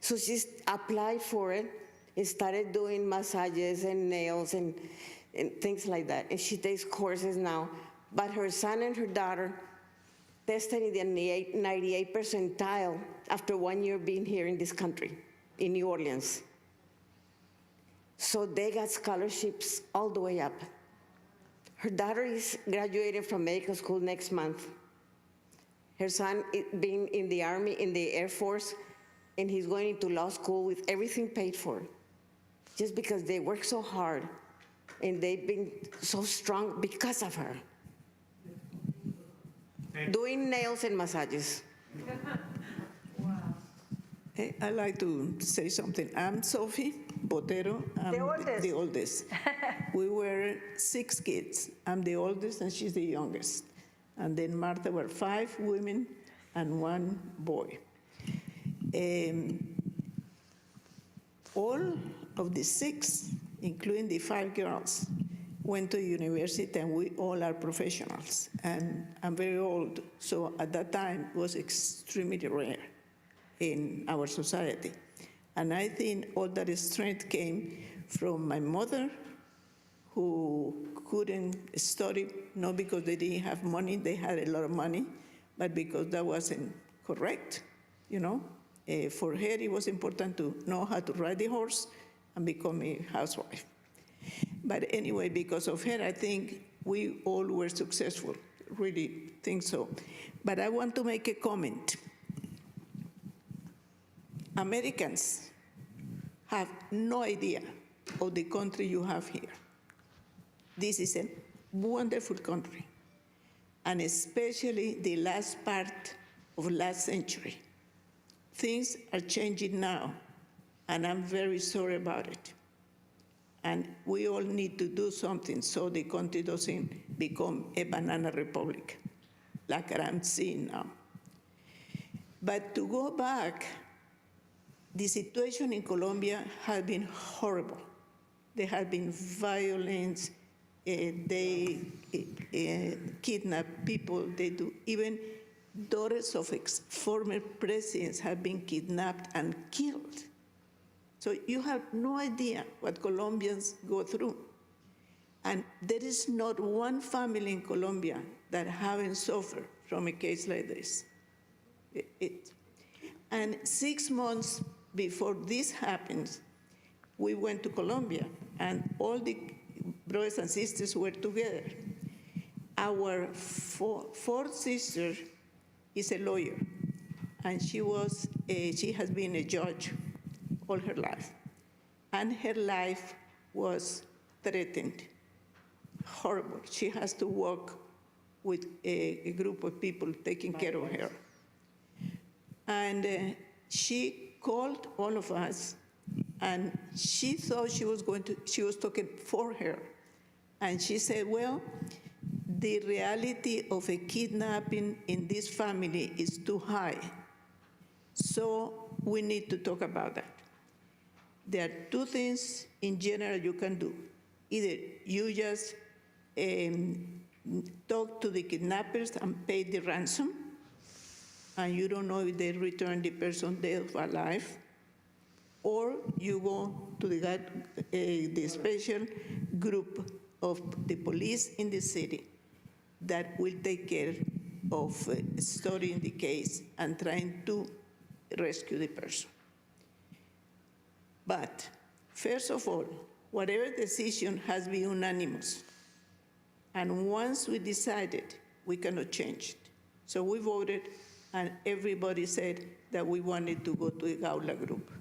So she applied for it and started doing massages and nails and things like that. And she takes courses now. But her son and her daughter tested in the 98th percentile after 1 year being here in this country, in New Orleans. So they got scholarships all the way up. Her daughter is graduating from medical school next month. Her son being in the Army, in the Air Force, and he's going into law school with everything paid for, just because they work so hard, and they've been so strong because of her. Doing nails and massages. Hey, I'd like to say something. I'm Sophie Botero. I'm The oldest. The oldest. We were 6 kids. I'm the oldest, and she's the youngest. And then Martha were 5 women and 1 boy. All of the 6, including the 5 girls, went to university, and we all are professionals. And I'm very old, so at that time it was extremely rare in our society. And I think all that strength came from my mother, who couldn't study, not because they didn't have money, they had a lot of money, but because that wasn't correct, you know. For her, it was important to know how to ride the horse and become a housewife. But anyway, because of her, I think we all were successful. really think so. But I want to make a comment. Americans have no idea of the country you have here. This is a wonderful country, and especially the last part of last century. Things are changing now, and I'm very sorry about it. And we all need to do something so the country doesn't become a banana republic, like I'm seeing now. But to go back, the situation in Colombia has been horrible. There has been violence, they kidnap people, they do, even daughters of former presidents have been kidnapped and killed. So you have no idea what Colombians go through. And there is not one family in Colombia that haven't suffered from a case like this. And 6 months before this happens, we went to Colombia, and all the brothers and sisters were together. Our fourth sister is a lawyer, and she has been a judge all her life, and her life was threatened. Horrible. She has to work with a group of people taking care of her. And she called all of us, and she thought she was talking for her. And she said, well, the reality of a kidnapping in this family is too high. So we need to talk about that. There are two things in general you can do. Either you just talk to the kidnappers and pay the ransom, and you don't know if they return the person dead or alive, or you go to the special group of the police in the city that will take care of studying the case and trying to rescue the person. But first of all, whatever decision has been unanimous. And once we decided, we cannot change it. So we voted, and everybody said that we wanted to go to a Gaula group.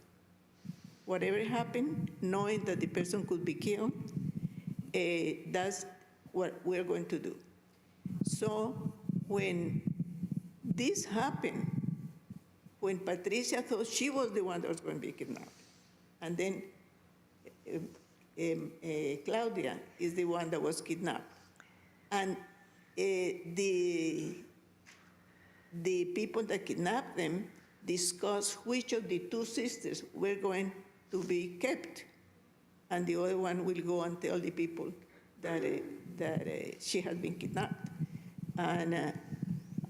Whatever happened, knowing that the person could be killed, that's what we're going to do. So when this happened, when Patricia thought she was the one that was going to be kidnapped, and then Claudia is the one that was kidnapped. And the people that kidnapped them discussed which of the two sisters were going to be kept, and the other one will go and tell the people that she had been kidnapped. And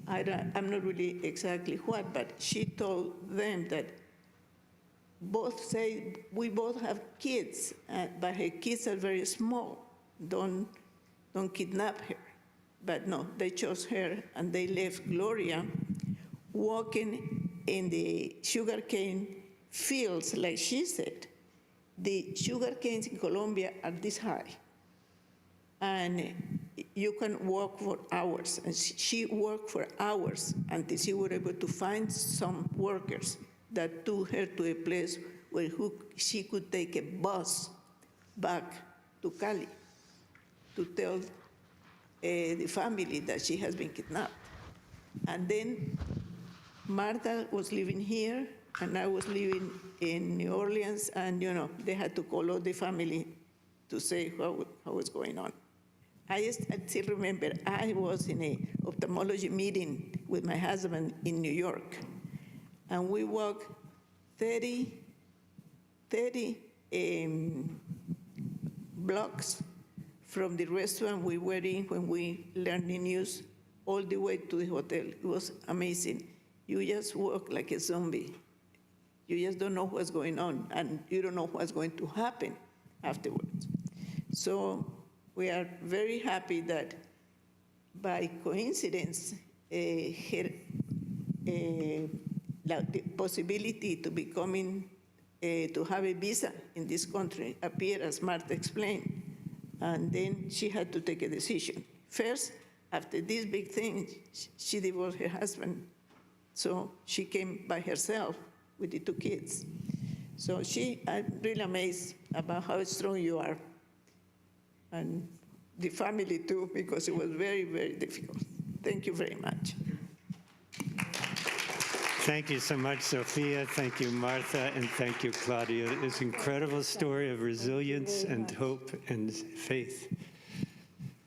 I'm not really exactly what, but she told them that we both have kids, but her kids are very small. Don't kidnap her. But no, they chose her, and they left Gloria walking in the sugarcane fields, like she said. The sugar canes in Colombia are this high, and you can walk for hours. And she worked for hours until she was able to find some workers that took her to a place where she could take a bus back to Cali to tell the family that she has been kidnapped. And then Martha was living here, and I was living in New Orleans, and they had to call all the family to say what was going on. I still remember I was in an ophthalmology meeting with my husband in New York, and we walked 30 blocks from the restaurant we were in when we learned the news all the way to the hotel. It was amazing. You just walk like a zombie. You just don't know what's going on, and you don't know what's going to happen afterwards. So we are very happy that by coincidence, the possibility to be coming, to have a visa in this country appeared, as Martha explained. And then she had to take a decision. First, after this big thing, she divorced her husband. So she came by herself with the 2 kids. So I'm really amazed about how strong you are. And the family too, because it was very, very difficult. Thank you very much. Thank you so much, Sophia. Thank you, Martha, and thank you, Claudia. It's an incredible story of resilience and hope and faith.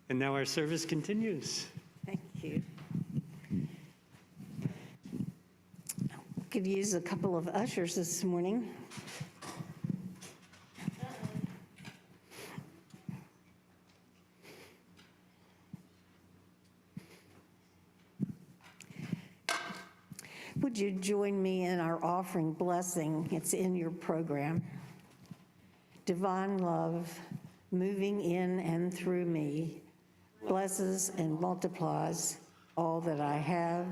And now our service continues. Thank you. Could use a couple of ushers this morning. Would you join me in our offering blessing? It's in your program. Divine love, moving in and through me, blesses and multiplies all that I have,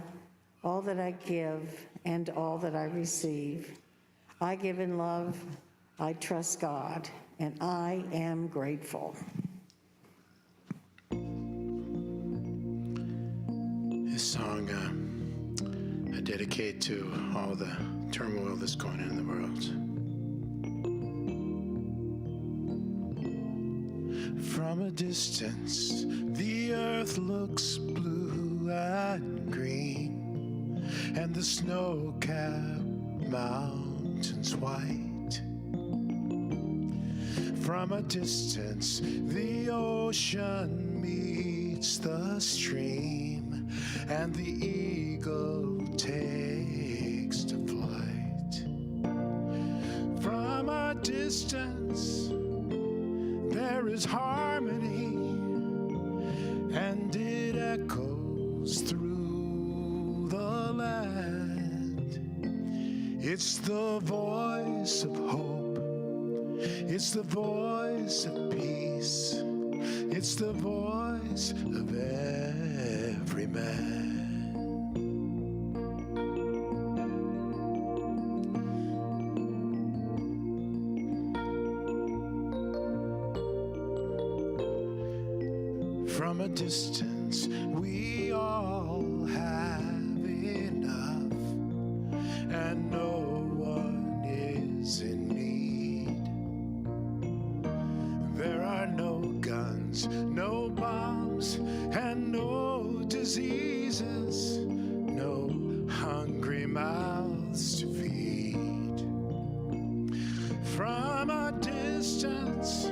all that I give, and all that I receive. I give in love, I trust God, and I am grateful. This song I dedicate to all the turmoil that's going on in the world. From a distance, the earth looks blue and green, and the snow-capped mountains white. From a distance, the ocean meets the stream, and the eagle takes to flight. From a distance, there is harmony, and it echoes through the land. It's the voice of hope, it's the voice of peace, it's the voice of every man. From a distance, we all have enough, and no one is in need. There are no guns, no bombs, and no diseases, no hungry mouths to feed. From a distance,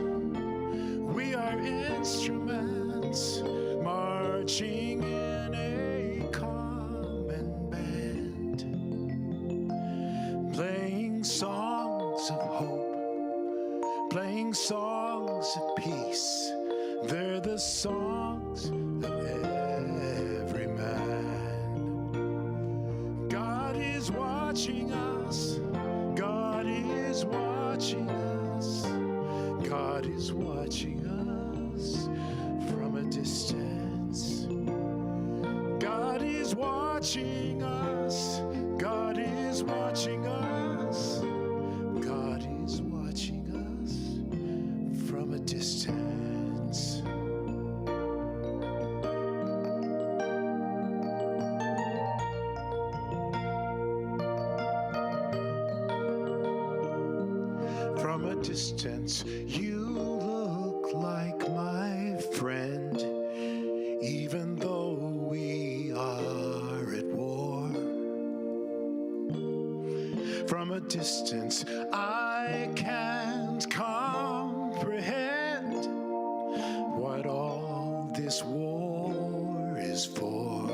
we are instruments marching in a common band, playing songs of hope, playing songs of peace. They're the songs of every man. God is watching us. God is watching us. God is watching us from a distance. God is watching us. God is watching us. God is watching us from a distance. From a distance, you look like my friend, even though we are at war. From a distance, I can't comprehend what all this war is for.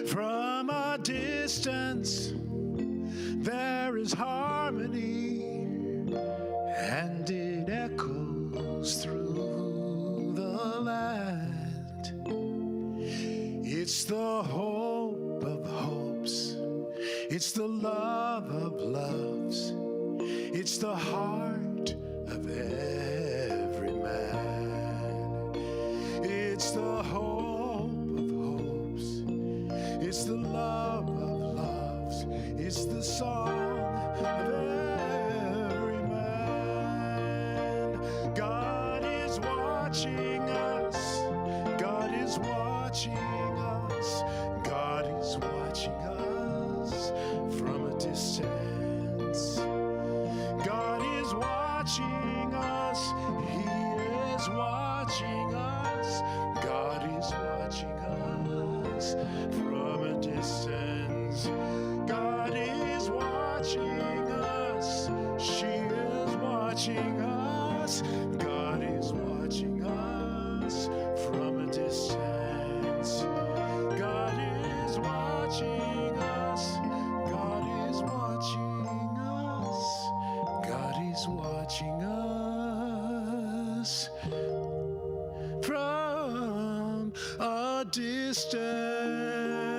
From a distance, there is harmony, and it echoes through the land. It's the hope of hopes, it's the love of loves, it's the heart of every man. It's the hope of hopes, it's the love of loves, it's the song of every man. God is watching us. God a distance.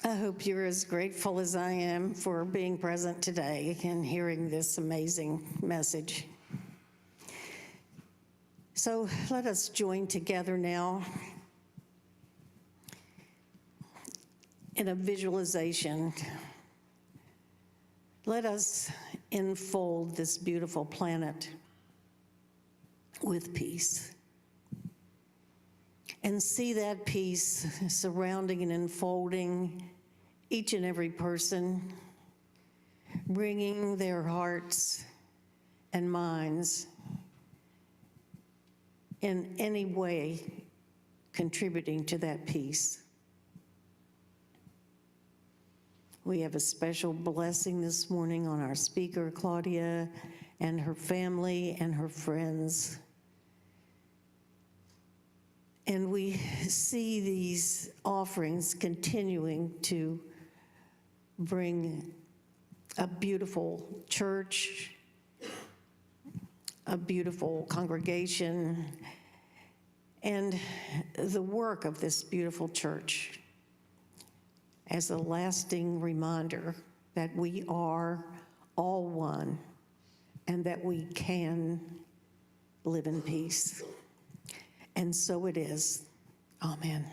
I hope you're as grateful as I am for being present today and hearing this amazing message. So let us join together now in a visualization. Let us enfold this beautiful planet with peace and see that peace surrounding and enfolding each and every person, bringing their hearts and minds in any way contributing to that peace. We have a special blessing this morning on our speaker, Claudia, and her family and her friends. And we see these offerings continuing to bring a beautiful church, a beautiful congregation, and the work of this beautiful church as a lasting reminder that we are all one and that we can live in peace. And so it is. Amen.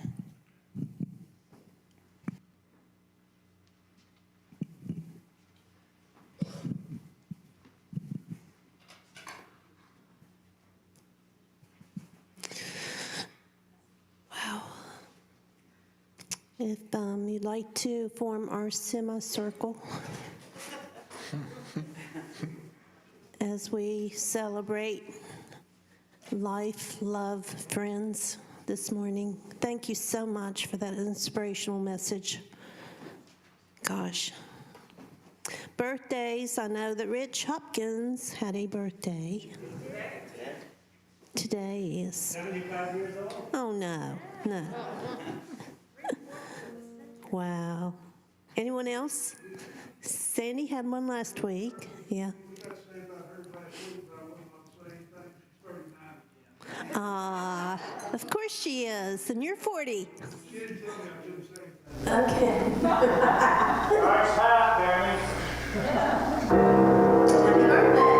Wow. If you'd like to form our semicircle as we celebrate life, love, friends this morning. Thank you so much for that inspirational message. Gosh. Birthdays, I know that Rich Hopkins had a birthday. Today is 75 years old. Oh, no. Wow. Anyone else? Sandy had one last week. Yeah. Of course she is, and you're 40. Okay. Nice hat, Danny. Happy birthday.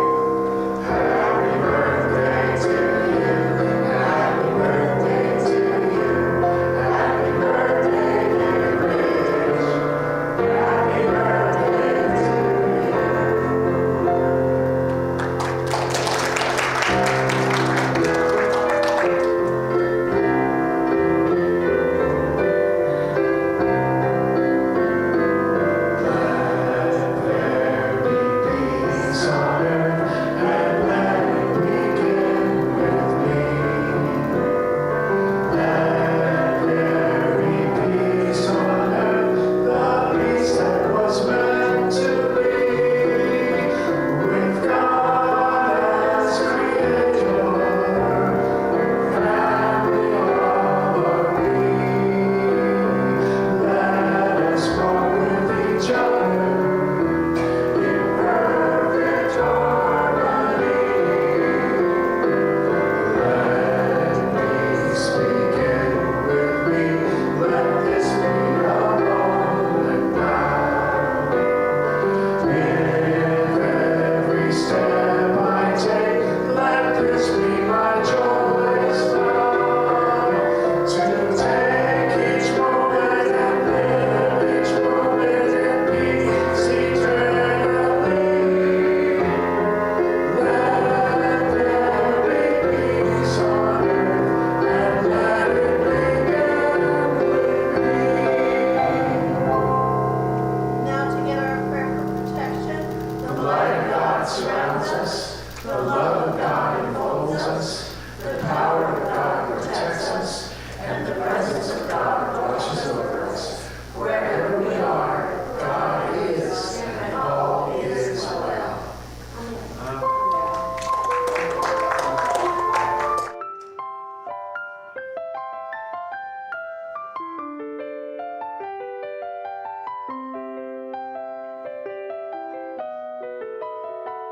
Peace on earth.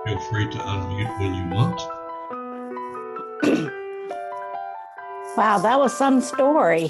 Feel free to unmute when you want. Wow, that was some story.